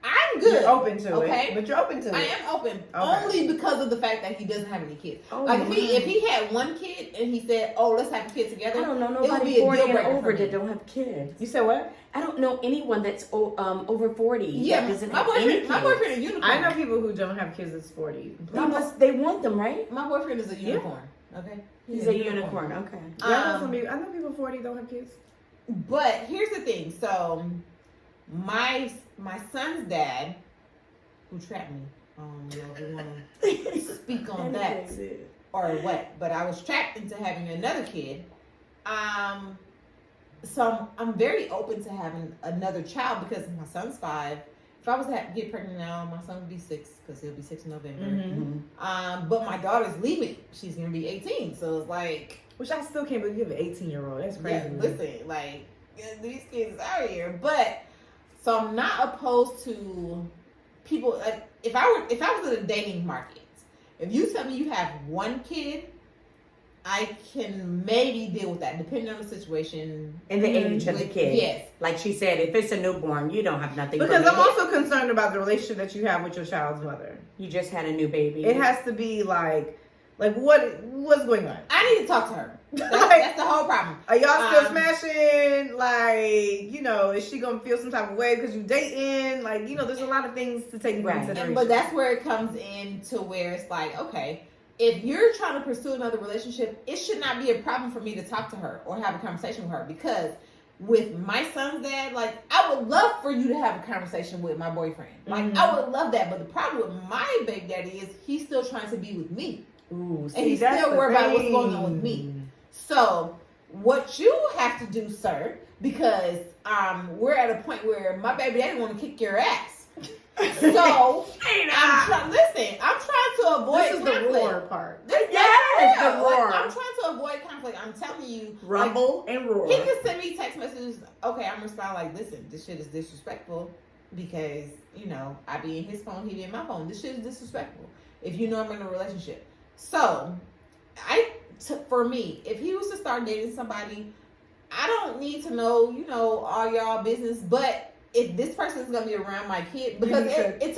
I'm good. You're open to Okay. it, but you're open to I it. am open Okay. only because of the fact that he doesn't have any kids. Oh, Like my. if he had 1 kid and he said, "Oh, let's have a kid I together," don't know it would be nobody a 40 deal and breaker for over me. that don't have kids. You said what? I don't know anyone that's over 40 Yeah, that doesn't my have any boyfriend. kids. My boyfriend is a unicorn. I know people who don't have kids that's 40. They want them, right? My boyfriend is a unicorn. Okay, He's a unicorn. Okay. Yeah, I know people 40 don't have kids. But here's the thing. So my son's dad, who trapped me. You know, if we want to speak on that or what, but I was trapped into having another kid. So I'm very open to having another child because my son's 5. If I was to get pregnant now, my son would be 6 because he'll be 6 in November. Mm-hmm. But my daughter's leaving. She's gonna be 18, so it's like, Which I still can't believe you have an 18-year-old. That's crazy. yeah, to me. listen, like these kids out here. But so I'm not opposed to people. Like if I was in the dating market, if you tell me you have 1 kid, I can maybe deal with that, depending on the situation. And the age of the With- kid. Yes. Like she said, if it's a newborn, you don't have nothing. Because for I'm me. also concerned about the relationship that you have with your child's mother. You just had a new baby. It has to be like what's going on? I need to talk to her. That's, Like- that's the whole problem. Are y'all still Um, smashing? Like, you know, is she gonna feel some type of way because you dating? Like, you know, there's a lot of things to take into Right. consideration. But that's where it comes in to where it's like, okay, if you're trying to pursue another relationship, it should not be a problem for me to talk to her or have a conversation with her, because with my son's dad, like, I would love for you to have a conversation with my boyfriend. Like, Mhm. I would love that. But the problem with my baby daddy is he's still trying to be with me. Ooh, And he's that's still the worried about what's thing. going on with me. So what you have to do, sir, because we're at a point where my baby daddy want to kick your ass. So I'm trying to avoid This is the conflict. roar part. Yes, the Like, roar. I'm trying to avoid conflict. I'm telling you, Rumble and roar. Like, he can send me text messages. Okay, I'm responding like, listen, this shit is disrespectful. because, you know, I be in his phone, he be in my phone. This shit is disrespectful if you know I'm in a relationship. So, for me, if he was to start dating somebody, I don't need to know, you know, all y'all business, but if this person is gonna be around my kid, because it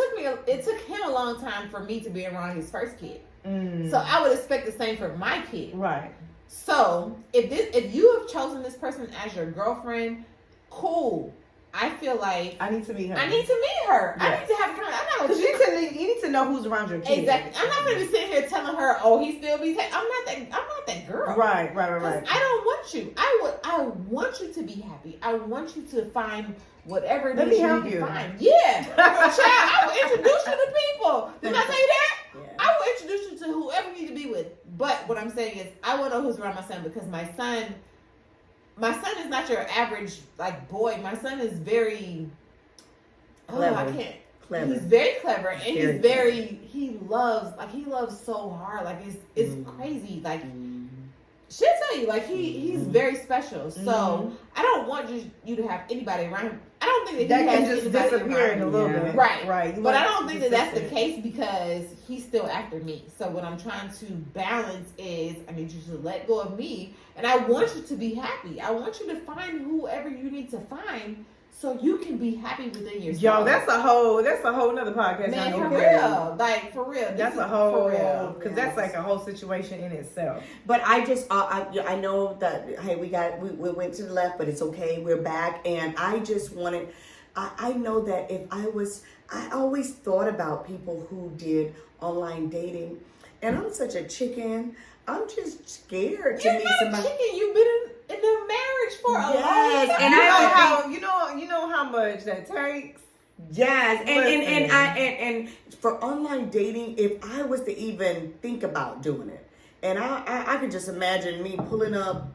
took him a long time for me to be around his first kid. So I would expect the same for my kid. Right. So if you have chosen this person as your girlfriend, cool. I feel like I need to meet her. I need to meet her. Yeah. I need to have her. I'm not Because you need to know who's around your kid. exactly. I'm not gonna be sitting here telling her, oh, he still be. I'm not that girl. Right. 'Cause I don't want you. I want you to be happy. I want you to find whatever it Let is me you help need to you. find. Yeah, child. I will introduce you to people. Did I say that? Yeah. I will introduce you to whoever you need to be with. But what I'm saying is, I want to know who's around my son, because my son is not your average like boy. My son is very Clever. He's very clever, and Very he loves so hard. Like it's crazy. Like Mhm. she'll tell you, like he's very special. So I don't want you to have anybody around him. I don't think that he That has can just anybody disappear in around a him. little Yeah. bit. Right. Right. You But I want don't think that that's the consistent. case, because he's still after me. So what I'm trying to balance is, I need you to let go of me, and I want you to be happy. I want you to find whoever you need to find, so you can be happy within yourself. Yo, that's a whole nother podcast. man, I for know. real, like for real. That's This a is whole, for real. because that's like a whole situation in itself. But I just, I know that, hey, we went to the left, but it's okay. We're back. And I just wanted, I know that I always thought about people who did online dating. And I'm such a chicken. I'm just scared to You're meet not somebody. a chicken. You've been in a marriage for a long Yes, time. and You I know would how you know how much that takes. Yes, and Listen. for online dating, if I was to even think about doing it, and I could just imagine me pulling up.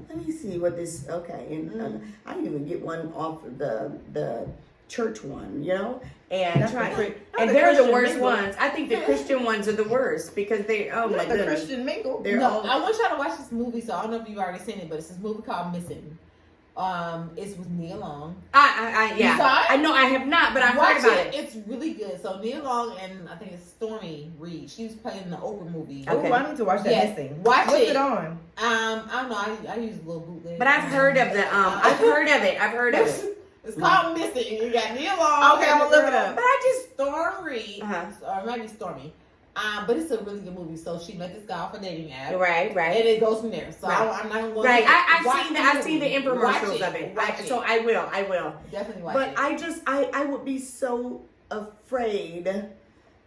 Let me see what this. Okay, and I didn't even get one off of the church one, you know, and That's try. the And the they're the Christian worst mingle. ones. I think the Christian ones are the worst because they. Oh my Not the goodness. Christian mingle. They're No, all. I want y'all to watch this movie. So I don't know if you've already seen it, but it's this movie called Missing. It's with Nia Long. Yeah. You saw it? I know I have not, but I've Watch heard about it. It's really good. So Nia Long and I think it's Stormy Reed. She was playing the Oprah movie. Oh, Okay. I need to watch that Yes, Missing. watch What's it. it on? I don't know. I use a little bootleg. But I've heard of the. I've heard of it. I've heard of it. It's called Missing. You got Nia Long. Okay, and I'm gonna the look it girl- up. But I just. Storm Reed, Uh-huh. or it might be Stormy. But it's a really good movie. So she met this guy off a dating app. Right. And it goes from there. So Right. I'm not going Right, to I've seen the infomercials Watch of it. Watch So I will. Definitely watch But it. I would be so afraid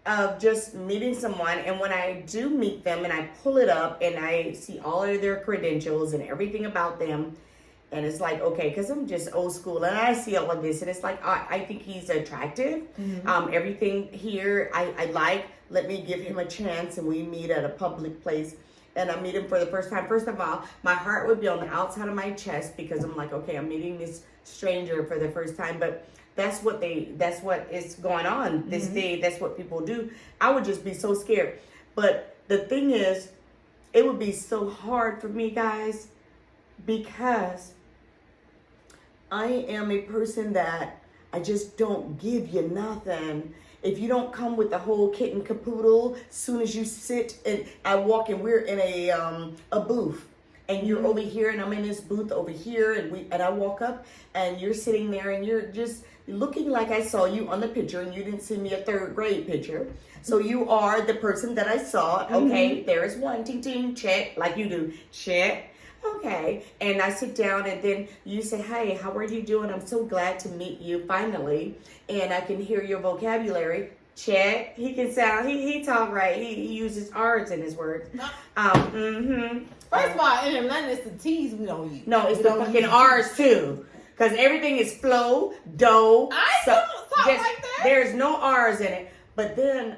of just meeting someone, and when I do meet them and I pull it up and I see all of their credentials and everything about them, and it's like, okay, because I'm just old school and I see all of this, and it's like, I think he's attractive. Everything here I like. Let me give him a chance, and we meet at a public place. And I meet him for the first time. First of all, my heart would be on the outside of my chest because I'm like, okay, I'm meeting this stranger for the first time. But that's what is going on this day. That's what people do. I would just be so scared. But the thing is, it would be so hard for me, guys, because I am a person that I just don't give you nothing. If you don't come with the whole kit and caboodle, soon as you sit and I walk in, we're in a booth, and you're over here and I'm in this booth over here, and I walk up and you're sitting there and you're just looking like I saw you on the picture, and you didn't send me a third grade picture. So you are the person that I saw. Okay, there's one, ting ting, check, like you do, check. Okay, and I sit down, and then you say, hey, how are you doing? I'm so glad to meet you finally, and I can hear your vocabulary. Check. He can sound, he talk right. He uses R's in his words. First of all, in Atlanta, it's the T's we don't use. No, it's We the don't fucking use R's too. Because everything is flow, dough. I don't talk like that. There's no R's in it. But then,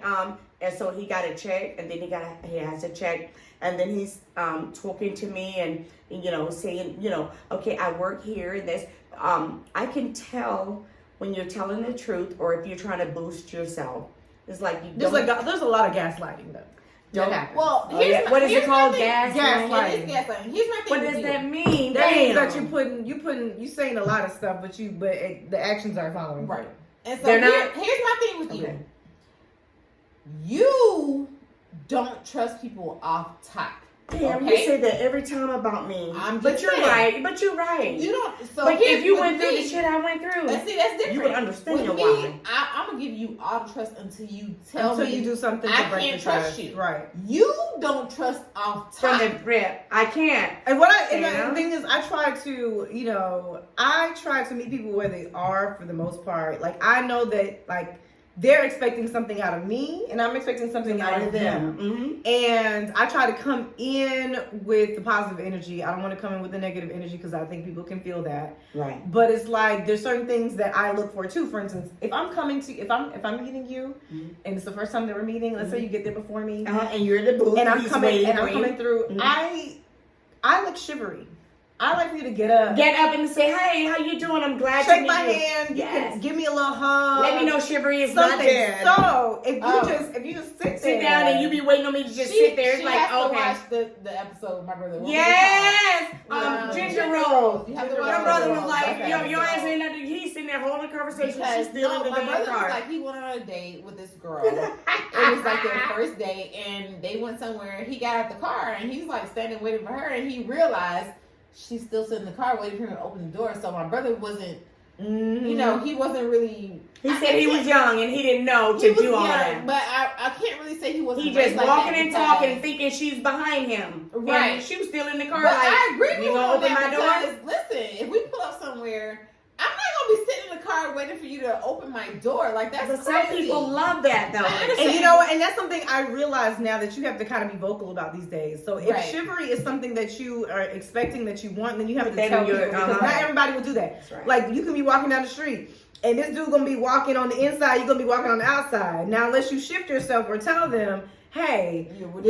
and so he got a check, and then he has a check, and then he's talking to me and, you know, saying, you know, okay, I work here and this. I can tell when you're telling the truth or if you're trying to boost yourself. It's like you There's don't. there's a lot of gaslighting though. don't that happens. Well, Oh, yeah. What is it called? Gaslighting? Gaslighting. Gaslighting. Here's my thing. What with does you. that mean? That means that Damn. you saying a lot of stuff, but the actions aren't following. Right. And so They're not- here's my thing with Okay. you. You don't trust people off top. Damn, you Okay? say that every time about me. I'm but just you're saying. right. But you're right. You don't. So but here's if you with went through me, the shit I went through, and see, that's different. you would understand With why. me, I'm gonna give you all the trust until you tell Until me you do something I to break can't the trust trust. you. Right. You don't trust off from top. the rip, I can't. And what and Yeah. the thing is, I try to, I try to meet people where they are for the most part. Like, I know that, like, they're expecting something out of me, and I'm expecting something out of them. Mm-hmm. And I try to come in with the positive energy. I don't want to come in with the negative energy because I think people can feel that. Right. But it's like there's certain things that I look for too. For instance, if I'm meeting you, Mhm. and it's the first time that we're meeting, let's say you get there before me, And you're in the booth. and I'm he's coming waiting and for I'm you. coming through, Mhm. I look shivery. I like for you to get up, Get up and say, "Hey, how you doing? I'm glad to shake meet my you." hand, you Yes. can give me a little hug. Let me know Shivery is not something. dead. So if you just sit there, down and you be waiting on me to just sit there. It's she like, has to okay. watch the episode with my brother. What was it Yes, called? ginger rolls. You have to Ginger watch My rolls. brother was Ginger like, Rolls. "Yo, Okay. your ass ain't nothing." He's sitting there holding a conversation. She's Because still in the my brother car. was like, he went on a date with this girl. It was like their first date, and they went somewhere. He got out the car, and he's like standing waiting for her, and he realized she's still sitting in the car waiting for him to open the door. So my brother wasn't, he wasn't really. He said he was young and he didn't know to do all that. But I can't really say he wasn't. He just raised like walking that and because- talking, thinking she's behind him. Right. And she was still in the car. But like, I agree with you you gonna on open that my door? because, listen, if we pull up somewhere, I'm not gonna be sitting in the car waiting for you to open my door. Like that's But crazy. some people love that though. I understand. And you know what? And that's something I realize now that you have to kind of be vocal about these days. So if Right. chivalry is something that you are expecting that you want, then you have to Then tell people you're- because not everybody will do that. That's right. Like you can be walking down the street and this dude gonna be walking on the inside, you're gonna be walking on the outside. Now unless you shift yourself or tell them, hey, Yeah, well,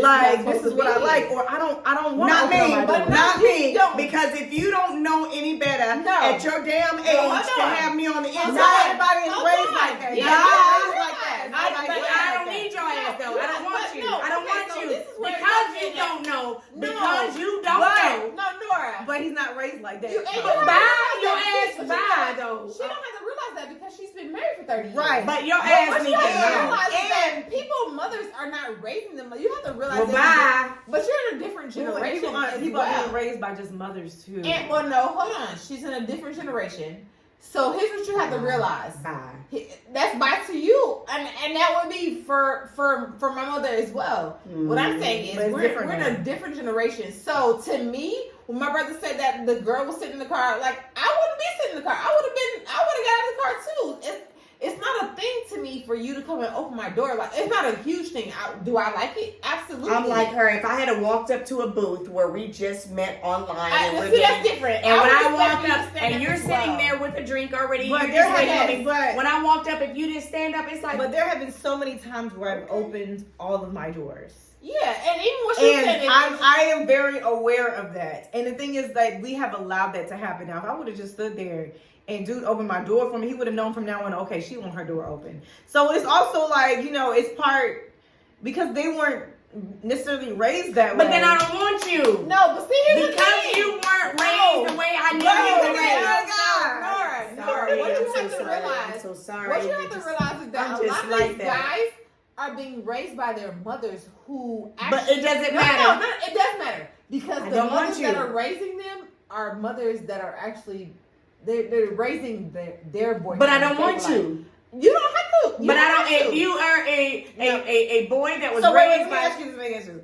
this is what I like, or I don't want Not to open me, my but door. not me. don't. Because if you don't know any better No. at your damn age hold to on. have me on the Not inside, everybody is Hold raised on. like that. Yeah, Not yeah. raised like that. I, Not but raised I like don't that. need your ass though. I don't want But you. no, I don't okay, want so you this is where because it's you at. don't know. No. Because you don't Right. know. No, Nora. But he's not raised like that. You ain't So- gonna Bye, realize your that. ass But you bye, know, though. She don't have to realize that because she's been married for 30 years. Right. But your But ass what needs you to have to know. realize is that people, mothers are not raising them. You have to realize Well, that. bye. But you're in a different Well, generation. people as are being well. raised by just mothers too. And well, no, hold on. She's in a different generation. So here's what you have to realize. Bye. That's by to you, and that would be for my mother as well. What I'm saying But is it's we're different in now. a different generation. So to me, when my brother said that the girl was sitting in the car, like I wouldn't be sitting in the car. I would have got out of the car too. It's not a thing to me for you to come and open my door. Like it's not a huge thing. Do I like it? Absolutely. I'm like her. If I had walked up to a booth where we just met online, and we're see, that's getting- different. and when I would walked expect you to up stand and you're as sitting well. there with a drink already, But you're there just waiting on have me. been, When I walked up, if you didn't stand up, it's like. but there have been so many times where I've opened all of my doors. Yeah, and even what she And said is I am very aware of that. And the thing is, like, we have allowed that to happen. Now, if I would have just stood there and dude opened my door for me, he would have known from now on, okay, she want her door open. So it's also like, it's part, because they weren't necessarily raised that way. But then I don't want you. no, but see, here's the Because thing. you weren't No. raised the way I knew No, you were no, raised. no. Nora, what I'm you so have to sorry. realize, I'm so sorry. what you have to realize is that I'm a just lot of like these that. guys are being raised by their mothers who But actually. it doesn't No, matter. no, it does matter because I the don't want mothers that you. are raising them are mothers that are actually they're raising their boyfriend. But I don't They want like- you. You don't have to. But I don't. have If to. you are a boy that was So wait, raised let me ask by. you this, let me ask you this.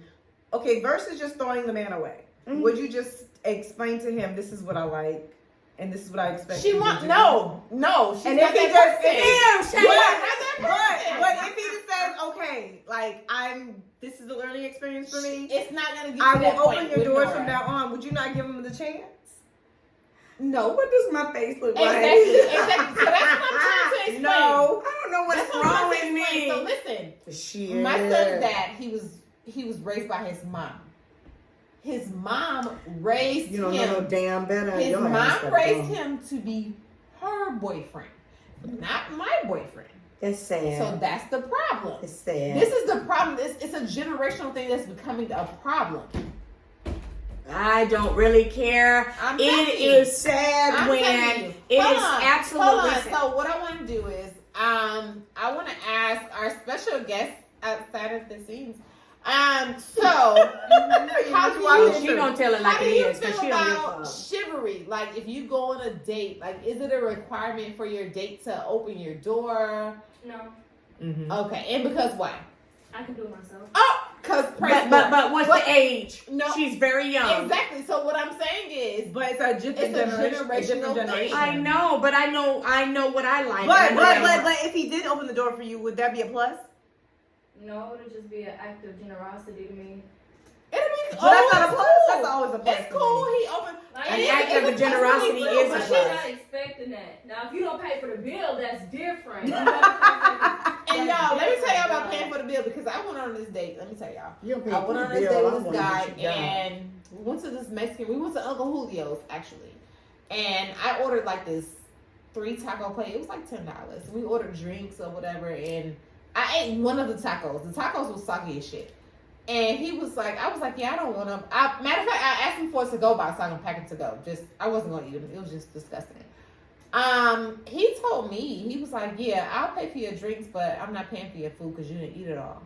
Okay, versus just throwing the man away, Mhm. would you just explain to him, this is what I like, and this is what I expect She you to want do? no. She's And not if he that just, person. Damn, but, Shayla. not that but person. if he just says, okay, like this is a learning experience for me, It's not gonna get I to that will open point your with doors Nora. from now on. Would you not give him the chance? No. What does my face look like? Exactly. So that's what I'm trying to explain. No. I don't know what's That's what I'm wrong trying with to explain. So me. listen, Shit. my son's dad, he was raised by his mom. His mom raised You don't him. know no damn better. His Your ass mom better raised go. him to be her boyfriend, not my boyfriend. That's sad. So that's the problem. It's sad. This is the problem. It's a generational thing that's becoming a problem. I don't really care. I'm telling It you. is sad I'm when telling you. it Hold is on, absolutely hold on. sad. So what I want to do is I want to ask our special guest outside of the scenes. So how do you She gonna tell it How like do it you is, feel cause she don't give a about fuck. chivalry? Like, if you go on a date, like, is it a requirement for your date to open your door? No, Mm-hmm. Okay, and because why? I can do it myself. Oh, because But what's But- the age? No. She's very young. Exactly. So what I'm saying is, But it's a different It's a generation. A generational different thing. generation. I know, but I know what I like. But I know what I want. if he did open the door for you, would that be a plus? No, it'll just be an act of generosity to me. it'll be. But that's not a it's plus. cool. That's always a plus. It's for cool. me. He opened. Like, An it act is- of it's generosity really is cool, a but plus. she's not expecting that. Now, if you don't pay for the bill, that's different. You gotta pay And That's y'all, let me tell y'all about different, paying for the bill because I went on this date. Let me tell y'all. You don't pay I went for on the this bill. date I with this wanna guy get you down. and we went to this Mexican. We went to Uncle Julio's actually, and I ordered like this 3 taco plate. It was like $10. We ordered drinks or whatever, and I ate one of the tacos. The tacos was soggy as shit. And he was like, I was like, yeah, I don't want them. Matter of fact, I asked him for a to-go box so I can pack it to go. I wasn't gonna eat them. It was just disgusting. He told me, he was like, yeah, I'll pay for your drinks, but I'm not paying for your food because you didn't eat it all.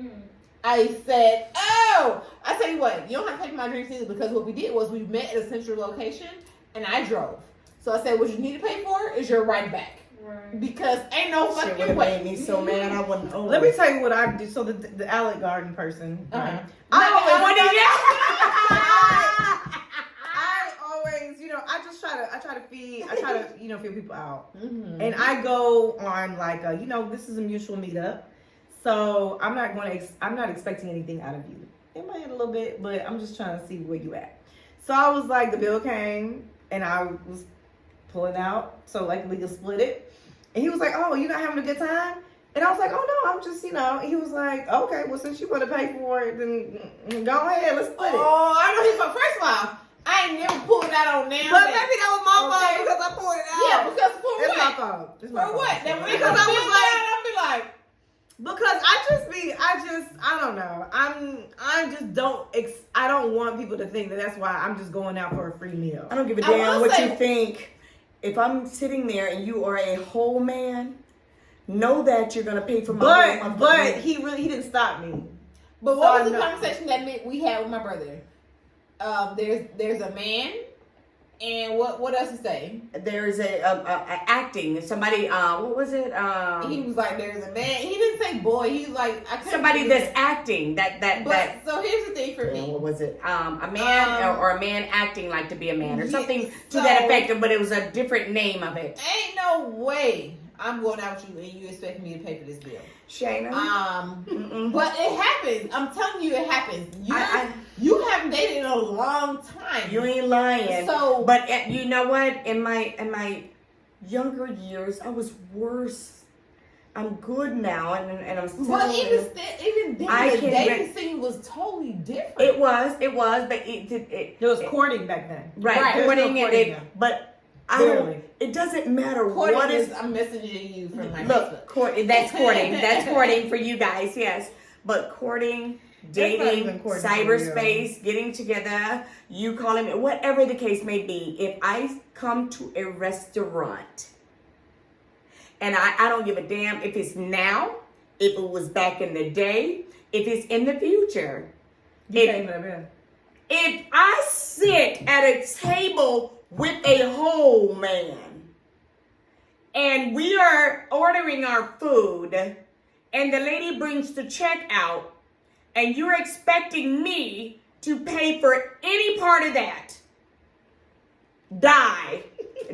Mm. I said, oh, I tell you what, you don't have to pay for my drinks either because what we did was we met at a central location and I drove. So I said, what you need to pay for is your ride back Right. because ain't no Shit would fucking have way. made me so mad. I wouldn't. Oh. Let me tell you what I do. So the Alec Garden person. Uh-huh. Right? I always, I try to feed, feel people out. Mhm. And I go on like, this is a mutual meetup. So I'm not expecting anything out of you. In my head a little bit, but I'm just trying to see where you at. So I was like, the bill came and I was pulling out. So like we could split it. And he was like, oh, you not having a good time? And I was like, oh no, I'm just, he was like, okay, well since you want to pay for it, then go ahead, let's split it. Oh, I know he's first of all, I ain't never pulled that on now. But maybe that was my fault Okay. because I pulled it out. Yeah, because for It's what? my fault. It's my For fault. what? That when it Because comes I was like, I'll be like, because I don't know. I don't want people to think that's why I'm just going out for a free meal. I don't give a I will damn what say- you think. If I'm sitting there and you are a whole man, know that you're gonna pay for my whole But month. he didn't stop me. but So what I was the know- conversation that we had with my brother? There's a man, and what else to say? There's a acting. Somebody. What was it? He was like, there's a man. He didn't say boy. He's like, I couldn't Somebody remember. that's acting. That. But so here's the thing for me. What was it? A man or a man acting like to be a man or Yeah, something to so- that effect. But it was a different name of it. Ain't no way I'm going out with you and you expect me to pay for this bill. Shayna. Mm-mm. But it happens. I'm telling you, it happens. You haven't dated in a long time. You ain't lying. So- but you know what? In my younger years, I was worse. I'm good now, and I'm still. But even then, I the can dating scene was totally different. It was, but it There was courting back then. right, Right. There's no courting and courting it, now. but I Barely. don't. It doesn't matter Courting what is. I'm messaging you from my Facebook. Look, that's courting. That's courting for you guys, yes. But courting, That's not dating, even courting for cyberspace, getting together, you call him, whatever the case may be. If I come to a restaurant and I don't give a damn if it's now, if it was back in the day, if it's in the future. You came to that bill. If I sit at a table with a whole man and we are ordering our food and the lady brings the check out and you're expecting me to pay for any part of that, die.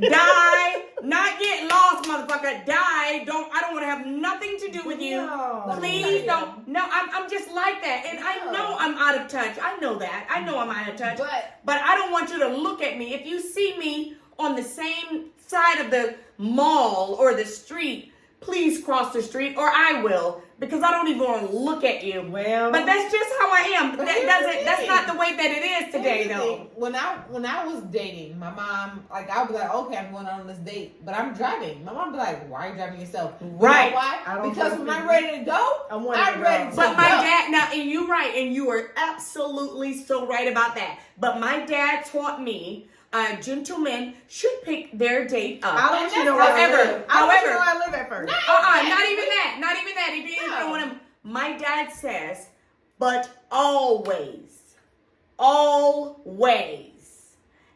Die. Not get lost, motherfucker. Die. I don't want to have nothing to do with you. No. Please don't. No, I'm just like that. And I know I'm out of touch. I know that. I know I'm out of touch. But I don't want you to look at me. If you see me on the same side of the mall or the street, please cross the street or I will. Because I don't even want to look at you. Well, But that's just how I am. But That's not the way that it is today, Here's the though. thing. When I was dating, my mom, like, I was like, okay, I'm going on this date, but I'm driving. My mom be like, why are you driving yourself? You know Right. why? I don't Because feel when I'm free. ready to go, I'm ready I'm to ready go. to But go. my dad, now, and you're right, and you are absolutely so right about that. But my dad taught me a gentleman should pick their date up. I want you to know where I However, live. I want you to know however, where I live at first. not even that. Not even that. If you even No. want to, my dad says, but always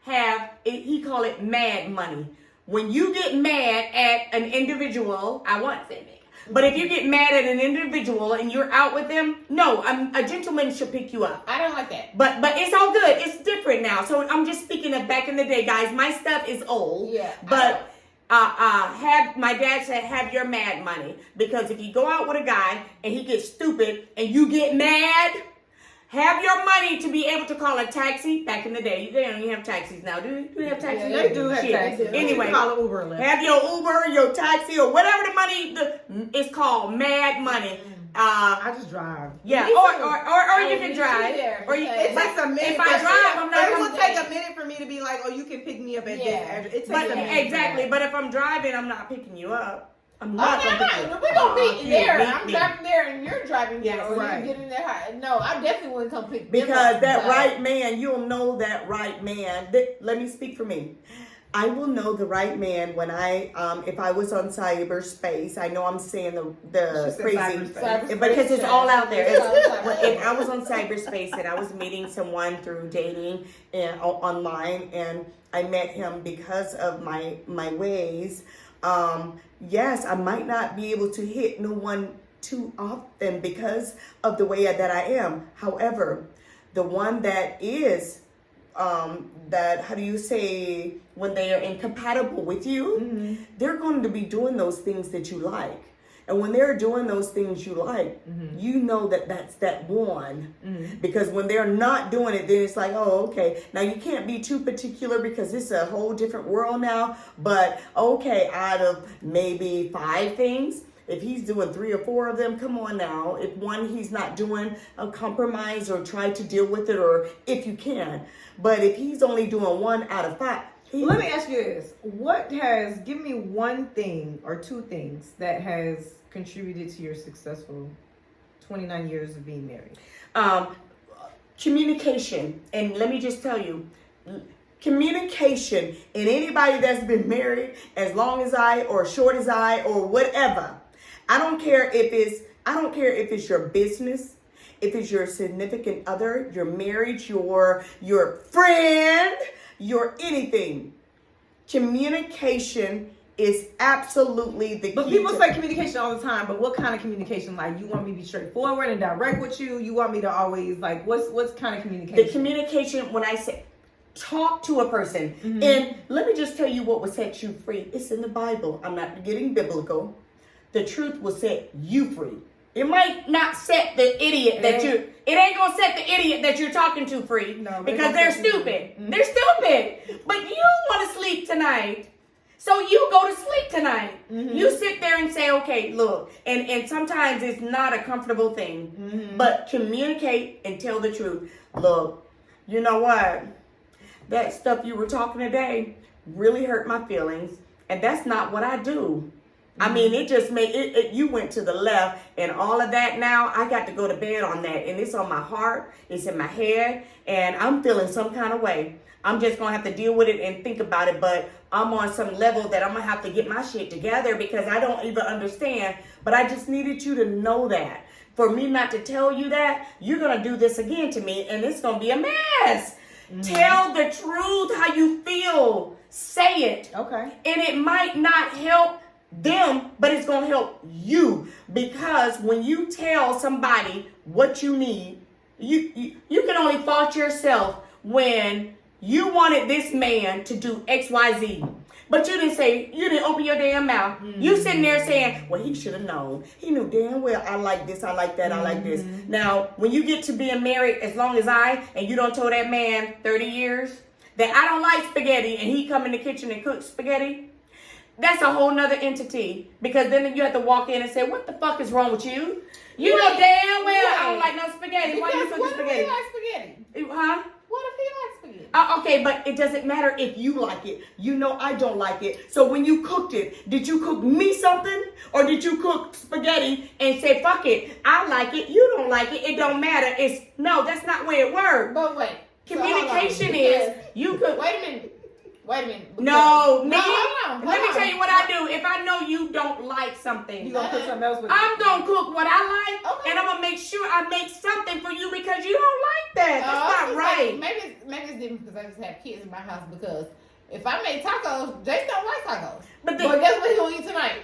have, he call it mad money. When you get mad at an individual, I want to say that, but if you get mad at an individual and you're out with them, no, a gentleman should pick you up. I don't like that. But it's all good. It's different now. So I'm just speaking of back in the day, guys. My stuff is old. Yeah. But have my dad said have your mad money, because if you go out with a guy and he gets stupid and you get mad, have your money to be able to call a taxi. Back in the day, they don't even have taxis now. Do they have taxis? They do have Shit. taxis. Anyway, You call it Uber or Lyft. have your Uber, your taxi, or whatever the money it's called, mad money. I just drive. Yeah, Me or too. you can Me too drive, there, or you. because- It takes a minute. If I drive, I'm not It gonna will take a minute for me to be like, oh, you can pick me up at this Yeah. address. It takes But a minute. exactly, but if I'm driving, I'm not picking you up. I'm Oh, not no, gonna pick you up. we're gonna meet you there. meet I'm me. driving there and you're driving there. Yes, or right. you get in there. No, I definitely wouldn't come pick them Because up, that but- right man, you'll know that right man. Let me speak for me. I will know the right man when if I was on cyberspace. I know I'm saying the She said crazy, cyberspace. because it's all out there. It's all Well, cyberspace. if I was on cyberspace and I was meeting someone through dating and online, and I met him because of my ways, yes, I might not be able to hit no one too often because of the way that I am. However, the one that is that, how do you say, when they are incompatible with you, they're going to be doing those things that you like. And when they're doing those things you like, you know that that's that one. Because when they're not doing it, then it's like, oh, okay. Now you can't be too particular because it's a whole different world now. But okay, out of maybe 5 things, if he's doing 3 or 4 of them, come on now. If one he's not doing, a compromise or try to deal with it, or if you can. But if he's only doing 1 out of 5, Let me ask you this: give me one thing or 2 things that has contributed to your successful 29 years of being married? Communication. And let me just tell you, communication in anybody that's been married as long as I, or short as I, or whatever. I don't care if it's your business, if it's your significant other, your marriage, your friend, your anything. Communication is absolutely the key. But people say communication all the time. But what kind of communication? Like, you want me to be straightforward and direct with you? You want me to always like what's kind of communication? The communication, when I say talk to a person, and let me just tell you what will set you free. It's in the Bible. I'm not getting biblical. The truth will set you free. It might not set the idiot it ain't gonna set the idiot that you're talking to free. No, because they're stupid. They're stupid. But you want to sleep tonight. So you go to sleep tonight. You sit there and say, okay, look, and sometimes it's not a comfortable thing, but communicate and tell the truth. Look, you know what? That stuff you were talking today really hurt my feelings, and that's not what I do. I mean, it just made it. You went to the left, and all of that. Now I got to go to bed on that, and it's on my heart. It's in my head, and I'm feeling some kind of way. I'm just gonna have to deal with it and think about it. But I'm on some level that I'm gonna have to get my shit together because I don't even understand. But I just needed you to know that. For me not to tell you that, you're gonna do this again to me, and it's gonna be a mess. Tell the truth, how you feel. Say it. Okay. And it might not help them, but it's going to help you, because when you tell somebody what you need, you can only fault yourself when you wanted this man to do XYZ. But you didn't open your damn mouth. You sitting there saying, well, he should have known. He knew damn well I like this, I like that, I like this. Now, when you get to being married as long as and you don't told that man 30 years that I don't like spaghetti, and he come in the kitchen and cook spaghetti, that's a whole nother entity. Because then you have to walk in and say, what the fuck is wrong with you? You know damn well I don't like no spaghetti. Why you Because cooking what if spaghetti? he likes spaghetti? Huh? What if he likes spaghetti? Okay, but it doesn't matter if you like it. You know I don't like it. So when you cooked it, did you cook me something? Or did you cook spaghetti and say, fuck it, I like it, you don't like it, it don't matter. No, that's not where it works. But wait. Communication so is, you could... Wait a minute. Wait a minute. No, me. Hold on. Let me tell you what I do. If I know you don't like something, You gonna put something else with I'm gonna cook what I like, Okay. and I'm gonna make sure I make something for you because you don't like that. That's not right. Maybe it's different because I just have kids in my house. Because if I make tacos, Jason don't like tacos. But But guess what he gonna eat tonight?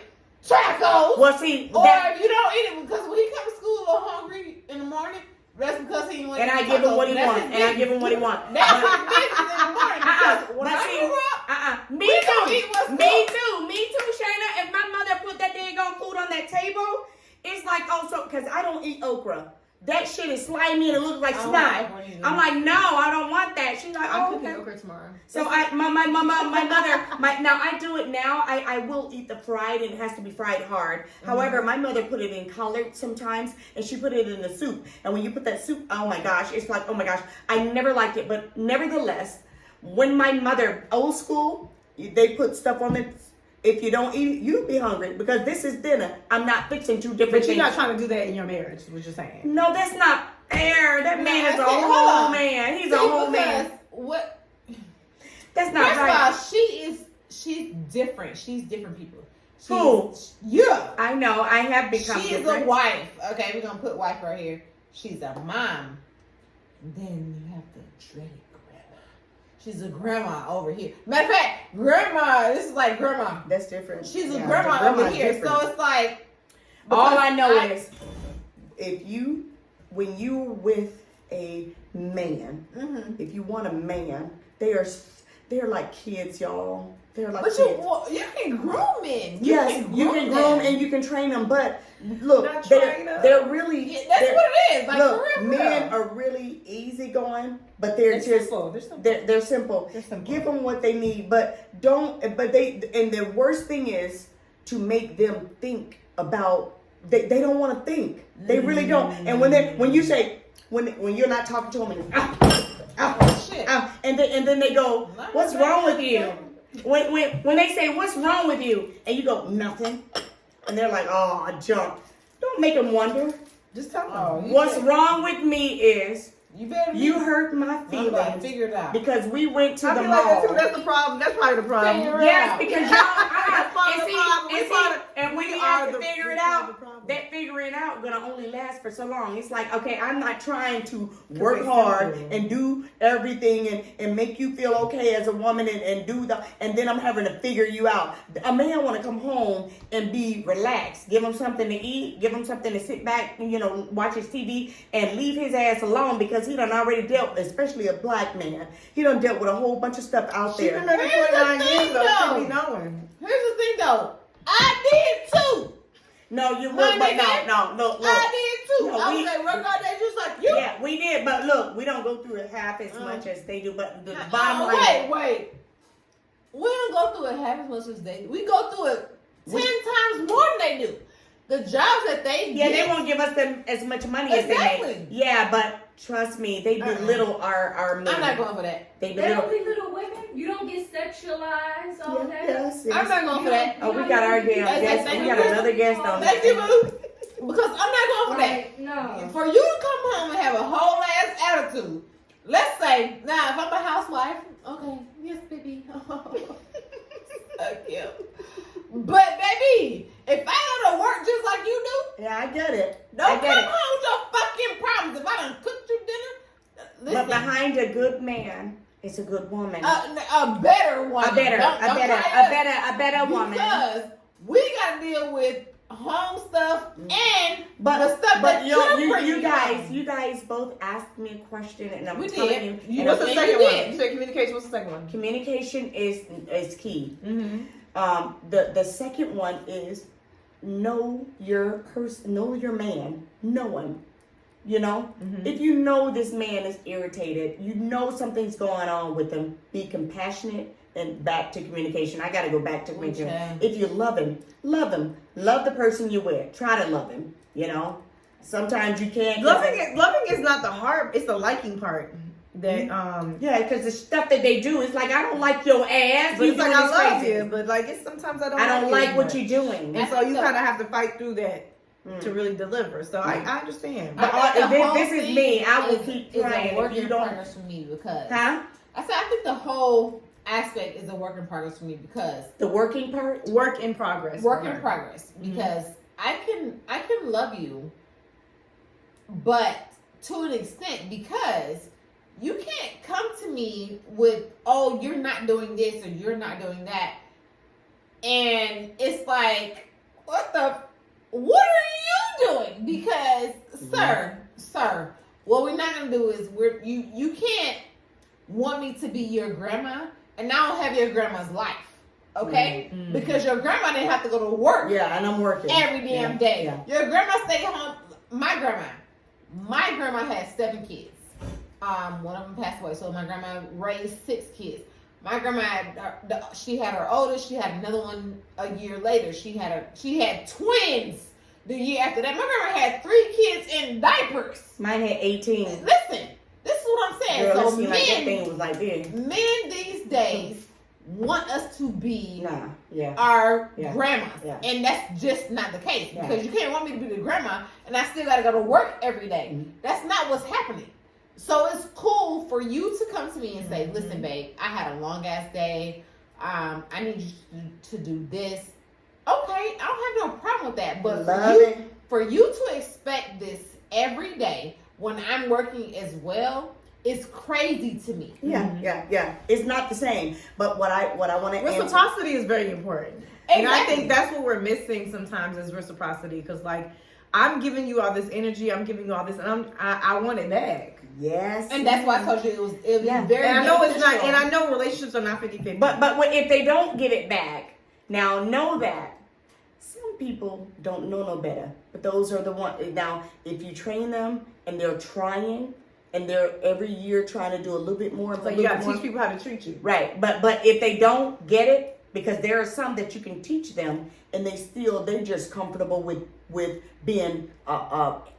Tacos. well, see, Or that, if you don't eat it because when he comes to school a little hungry in the morning, that's because he and I give him what he wants, and I give him what he wants. That's his business in the morning. Because when But I see, grew up, Me we don't eat too. what's Me too, Shayna. If my mother put that daggone food on that table, it's like also because I don't eat okra. That shit is slimy and it looks like I don't snot. like okra either. I'm like, no, I don't want that. She's like, I'm oh, cooking okay. okra tomorrow. So my mother, now I do it now. I will eat the fried and it has to be fried hard. Mm-hmm. However, my mother put it in colored sometimes and she put it in the soup. And when you put that soup, oh my gosh, it's like, oh my gosh. I never liked it, but nevertheless, when my mother, old school, they put stuff on it. If you don't eat it, you'll be hungry because this is dinner. I'm not fixing two different But you're things. not trying to do that in your marriage, is what you're saying. No, that's not fair. That No, man is a see, hold whole on. man. He's See, a whole because man. What? That's not First right. of all, she's different. She's different people. Who? Yeah. I know. I have become She's different. a wife. Okay, we're gonna put wife right here. She's a mom. Then you have the dreaded grandma. She's a grandma over here. Matter of fact, grandma. This is like grandma. That's different. She's a Yeah, grandma the over grandma's here. different. So it's like All I know I- is when you're with a man, Mhm. if you want a man, they're like kids, y'all. They're like But kids. you can groom men. Yes, you can groom them. and you can train them, but look, Not train 'em. they're really Yeah, that's they're- what it is. Like look, for real, men for real. are really easygoing, but they're just simple. They're simple. they're simple. They're simple. Give them what they need, but they and the worst thing is to make them think about they don't want to think. They really don't. And when you say when you're not talking to them and Shit. and then they go, Not "What's bad. wrong with you?" When they say, "What's wrong with you?" and you go, "Nothing," and they're like, "Oh, junk." Don't make them wonder. Just tell them. Oh, you What's better- wrong with me is You better. you hurt my I'm about to feelings figure it out. because we went to I the feel like mall. that's the problem. That's probably the problem. Figure it Yes, out. because That's y'all, part of the problem. and when we you are have to the- figure we it are out, the problem. that figuring out gonna only last for so long. It's like, okay, I'm not trying to work it's hard simple. and do everything and make you feel okay as a woman and do and then I'm having to figure you out. A man want to come home and be relaxed. Give him something to eat. Give him something to sit back, watch his TV and leave his ass alone because he done already dealt, especially a black man. He done dealt with a whole bunch of stuff out She there. been married Here's the 29 thing, years though. though. Should be knowing. Here's the thing, though. I did too. No, you My look, but nigga, no, look. I did too. No, I we- was at work all day just like you. Yeah, we did, but look, we don't go through it half as much as they do. But the bottom line, Wait. We don't go through it half as much as they do. We go through it 10 times more than they do. The jobs that they yeah, get. they won't give us them as much money as they Exactly. make. Yeah, but trust me, they belittle our men. I'm not going for that. They They don't belittle. belittle women. You don't get sexualized all Yeah, that. yes, I'm yes. not going for that. Oh, we got our damn Hey, guest. thank We you. got another guest on. Thank you, boo. Because I'm not going for that. Like, no. For you to come home and have a whole ass attitude. Let's say, now if I'm a housewife, okay, yes, baby. So cute. But baby, if I go to work just like you do, Yeah, I get it. I don't get come it. home with your fucking problems. If I done cooked you dinner, But listen, behind a good man is a good woman. a better one. a better woman. Because we got to deal with home stuff and But the stuff that you guys both asked me a question, and I'm We telling did. you. and What's the think second you one? did. You said communication. What's the second one? Communication is key. Mm-hmm. The second one is know your man. Know him. Mm-hmm. If you know this man is irritated, you know something's going on with him, be compassionate and back to communication. I got to go back to communication. Okay. If you love him. Love the person you're with. Try to love him. Sometimes you can't. Loving is not the hard. It's the liking part. That Yeah, because the stuff that they do is like, I don't like your ass. But You it's like doing I this love crazy. you, but like it's sometimes I don't. I don't it like as what much. you're doing. And so you kind of have to fight through that to Mm. really deliver. So I understand. But I think the whole this is thing me. I will keep is trying. a If work you in don't, progress for me because huh? I said I think the whole aspect is a work in progress for me because The working part. Work in progress. work for in her. progress because I can love you, but to an extent because you can't come to me with, oh, you're not doing this or you're not doing that, and it's like, what are you doing? Because sir, what we're not gonna do is you can't want me to be your grandma and I don't have your grandma's life. Okay? Mhm. Because your grandma didn't have to go to work Yeah, and I'm working every damn day. Yeah. Your grandma stayed home. My grandma had 7 kids. One of them passed away, so my grandma raised 6 kids. My grandma she had her oldest. She had another one a year later. She had twins the year after that. My grandma had 3 kids in diapers. Mine had 18. Listen, this is what I'm saying. Girl, it So seemed like that men thing was like this. these days want us to be Nah, yeah. our Yeah. grandmas. Yeah. And that's just not the case. Yeah. Because you can't want me to be the grandma and I still gotta go to work every day. Mhm. That's not what's happening. So it's cool for you to come to me and say, Mhm. listen, babe, I had a long ass day. I need you to do this. Okay, I don't have no problem with that. But Love it. for you to expect this every day when I'm working as well, it's crazy to me. Yeah, Mhm. yeah. It's not the same. But what I want to answer. Reciprocity is very important. And I Exactly. think that's what we're missing sometimes is reciprocity. Because like, I'm giving you all this energy, I'm giving you all this, and I want it back. Yes. And that's why I told you it was Yeah. very And I know it's not, beneficial. and I know relationships are not 50-50. But if they don't get it back, now know that some people don't know no better. But those are the ones. Now, if you train them and they're trying and they're every year trying to do a little bit more, so you gotta teach people how to treat you. Right, but if they don't get it, because there are some that you can teach them, and they're just comfortable with being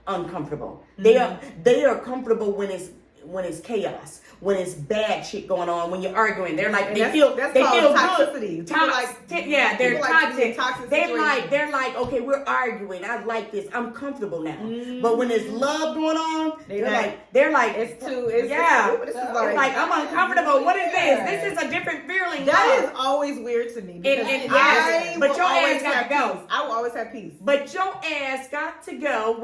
uncomfortable. They are comfortable when it's chaos, when it's bad shit going on, when you're arguing. They're like And they that's feel called good. toxicity. People Yeah, they're people like to be in toxic. toxic They're like, okay, we're arguing. I like this. I'm comfortable now. Mhm. But when there's love going on, They're they're like, It's too. It's yeah. This is It's It's like I'm uncomfortable. What is this? This is a different feeling. that is always weird to me. Because And I but will your always ass got have to go. peace. I will always have peace. But your ass got to go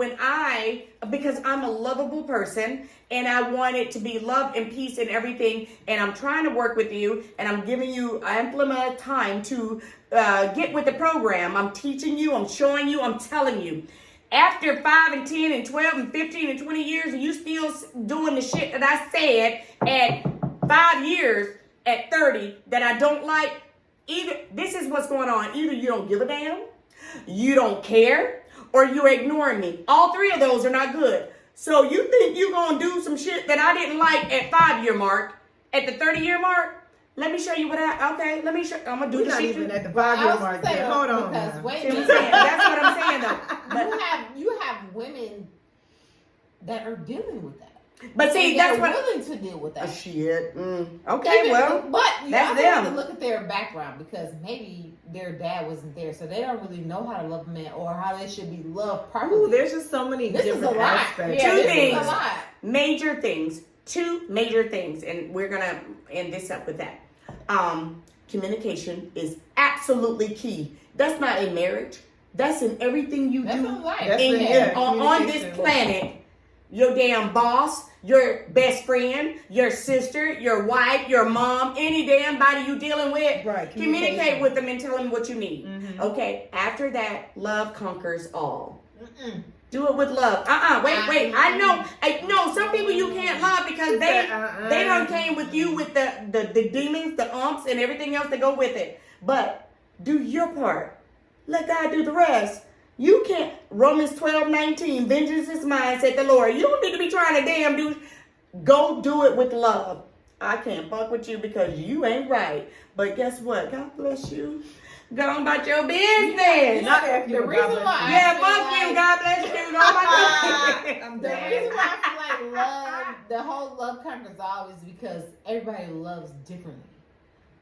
because I'm a lovable person and I want it to be love and peace and everything. And I'm trying to work with you and I'm giving you ample amount of time to get with the program. I'm teaching you, I'm showing you, I'm telling you. After 5 and 10 and 12 and 15 and 20 years, and you still doing the shit that I said at 5 years, at 30, that I don't like, either this is what's going on. Either you don't give a damn, you don't care, or you're ignoring me. All 3 of those are not good. So you think you're going to do some shit that I didn't like at 5-year mark, at the 30-year mark? Let me show you let me show, I'm going to do We're the not shit. even at the I 5-year was mark saying, yet. Hold on. because now. wait See a what I'm minute. saying? That's what I'm saying though. But, you have women that are dealing with that. but see, And that's they're what. willing to deal with that. Shit. Okay, well. but you that's also have them. to look at their background because maybe their dad wasn't there, so they don't really know how to love a man or how they should be loved properly. Ooh, there's just so many this is a different lot. aspects. Yeah, Two this things. is a lot. Major things. 2 major things, and we're gonna end this up with that. Communication is absolutely key. That's not in marriage. That's in everything you That's do a life. That's in, it, on this communication. planet. Your damn boss, your best friend, your sister, your wife, your mom, any damn body you dealing with. Right, Communicate communication. with them and tell them what you need. Mhm. Okay. After that, love conquers all. Mm-mm. Do it with love. Wait. I know some people you can't love because they done came with you with the demons, the umps, and everything else that go with it. But do your part. Let God do the rest. You can't. Romans 12:19. Vengeance is mine, said the Lord. You don't need to be trying to damn do. Go do it with love. I can't fuck with you because you ain't right. But guess what? God bless you. Go on about your business. Not if you The were reason God bless why you. Yeah, I fuck feel you. like- God bless you. Go on about your I'm The dead. reason why I feel like love, the whole love conquers all, is because everybody loves differently.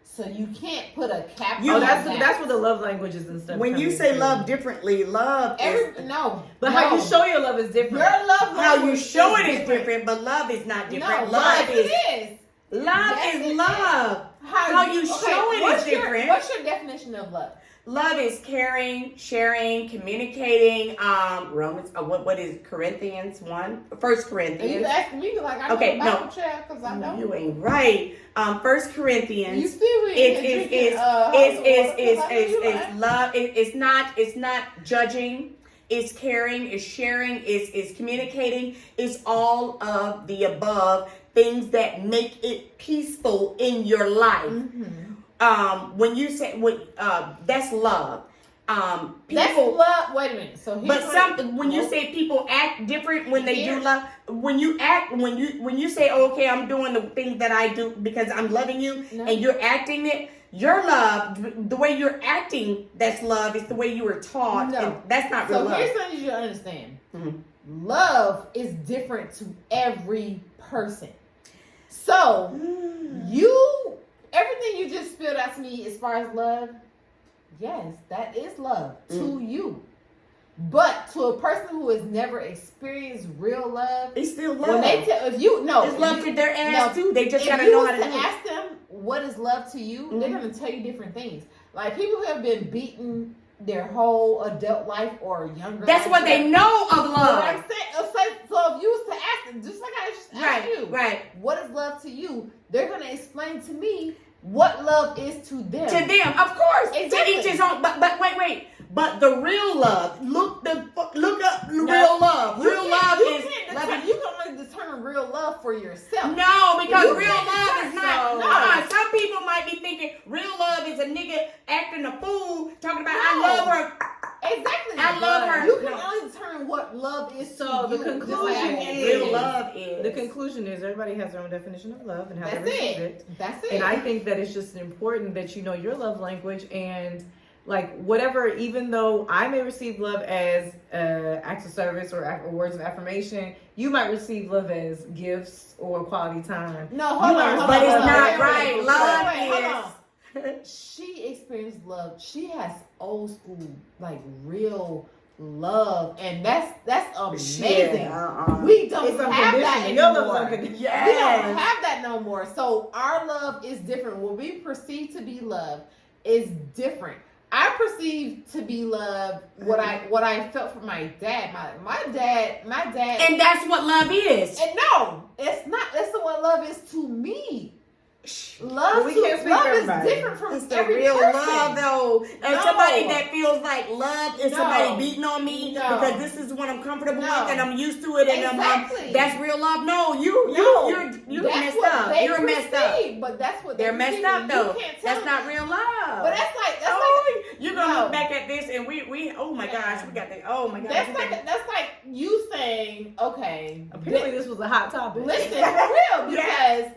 So you can't put a cap You- Oh, on that's that. what the love languages and stuff. When come you say into. love differently, love is No. But no. how you show your love is different. Your love how you language show it is different, but love is not different. No, love yes, is it is. Love is love. How you show it is different. What's your definition of love? Love is caring, sharing, communicating. Romans. What is Corinthians 1? 1 And you Corinthians. asking me like I Okay, know no. Bible chat because I know. You ain't right. 1 Corinthians. You still with It's love. It's not judging. It's caring. It's sharing. It's communicating. It's all of the above things that make it peaceful in your life. When you say that's love. That's People, love. Wait a minute. So here's when you say people act different when they do love, when you say, oh, okay, I'm doing the things that I do because I'm loving you, and you're acting it. Your love, the way you're acting, that's love. It's the way you were taught. No. And that's not real So love. here's something you should understand. Mhm. Love is different to every person. So everything you just spilled out to me as far as love, yes, that is love to you. But to a person who has never experienced real love, It's still love. when they tell if you no, it's love to their ass too. They just if gotta you know was how to to do it. ask them what is love to you, they're gonna tell you different things. Like people who have been beaten their whole adult life or younger. That's life, what they know of But love. I'm saying, so if you was to ask them, just like I just asked you, Right. what is love to you? They're gonna explain to me what love is to them. To them, of course. Exactly. To each his own. But wait. But the real love, look up real love. You Real can't- love you is can't loving. you can only determine real love for yourself. No, because You real can't love is decide. not. Some people might be thinking real love is a nigga acting a fool, talking about I No. love her. Exactly. I love her. You can No. only determine what love is So to the you. conclusion Just like I is- can. Real love is. The conclusion is everybody has their own definition of love and how That's they receive it. That's it. And I think that it's just important that you know your love language and like whatever, even though I may receive love as acts of service or words of affirmation, you might receive love as gifts or quality time. No, hold on. But it's not wait, right. wait, Love wait, hold is. on. She experienced love. She has old school, like real love, and that's amazing. We don't It's have that unconditional. Your love's anymore. unconditional. We don't have that no more. So our love is different. What we perceive to be love is different. I perceive to be love what I felt from my dad. My dad. And that's what love is. And no, it's not. That's what love is to me. Love, Well, we can't speak love for is everybody. different from It's the every real person. love though. And No. somebody that feels like love is No. somebody beating on me No. because this is what I'm comfortable No. with and I'm used to it and Exactly. that's real love. No, No. you're That's messed what up. they You're messed up. perceive, but that's what They're messed up though. You can't tell That's not me. real love. But that's like you're gonna No. look back at this and we oh my gosh, we got the oh my gosh. that's like you saying, okay, Apparently, this was a hot topic. listen, for real, Yeah. because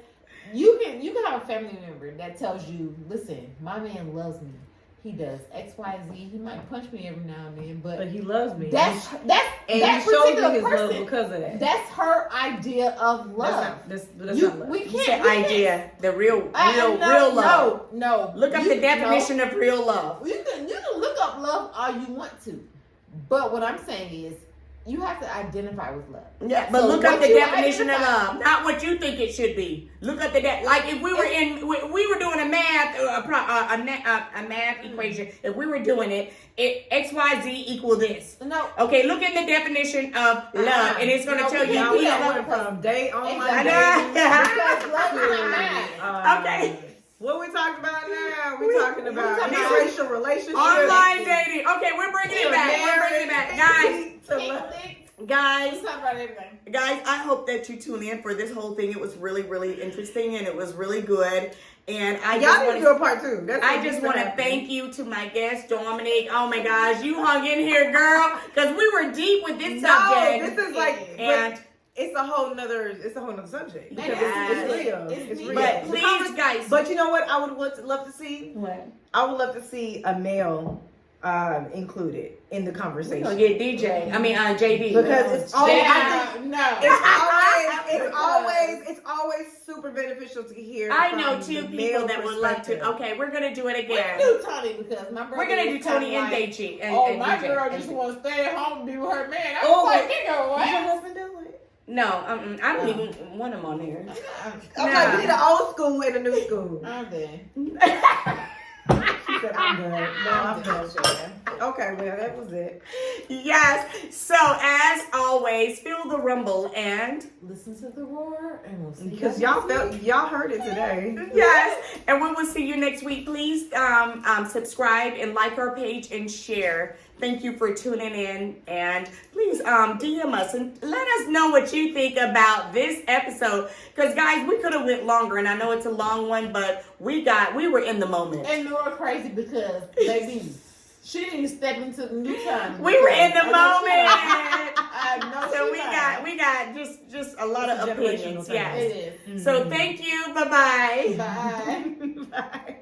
you can have a family member that tells you, listen, my man loves me. He does X, Y, Z. He might punch me every now and then, But but he loves me. that's and that he showed me particular his love person. because of that. That's her idea of love. That's You- not love. we You can't. said we can't- idea, the real no, love. No. Look up You- the definition of real love. No. You can look up love all you want to, but what I'm saying is you have to identify with love. Yeah, but So look up what the you definition of identify- love, not what you think it should be. Look up the like if we were doing a math a math equation. If we were doing it X Y Z equal this. No. Okay, look at the definition of love, and it's gonna No, tell we you. can't Now do we that. went from date online Exactly. dating Because love is not math. Okay. What we talking about now? We- We talking about talking about interracial relationships. Online dating. Okay, we're bringing it back. We're bringing it back, guys. Let's talk about everything. Guys, I hope that you tune in for this whole thing. It was really, really interesting, and it was really good. And I Y'all just need want to do a part two. That's I what just needs want to happen. thank you to my guest, Dominic. Oh my gosh, you hung in here, girl, because we were deep with this No, subject. this is like, and it's a whole nother subject because Yes. it's real. It's It's real. real. but The please, convers- guys, But you know what? I would love to see. what? I would love to see a male included in the We conversation. gonna get DJ. I mean, JD. Because it's always, No. it's always super beneficial to hear. I from know the two male people that would love to. perspective. Okay, we're gonna do it We again. can do Tony because my brother. We're gonna do is Tony kinda and like, DJ. Oh, my DJ. girl just want to stay at home and be with her man. I Oh, was like, but- nigga, Your what? husband do it? No, I don't even want them on there. Okay, we need an old school and a new school. I'm done. She said, I'm good. No, I'm done. Shayna. Okay, well, that was it. Yes. So as always, feel the rumble and Listen to the roar, and we'll see. Because you y'all heard it today. yes, and we will see you next week. Please subscribe and like our page and share. Thank you for tuning in, and please DM us and let us know what you think about this episode. Because guys, we could have went longer, and I know it's a long one, but we were in the moment. And Nora crazy because baby, she didn't step into the new time. We were in the moment. I know. So she we got just a lot It's of a generational opinions. thing. Yes. It is. So thank you. Bye-bye. Bye. Bye.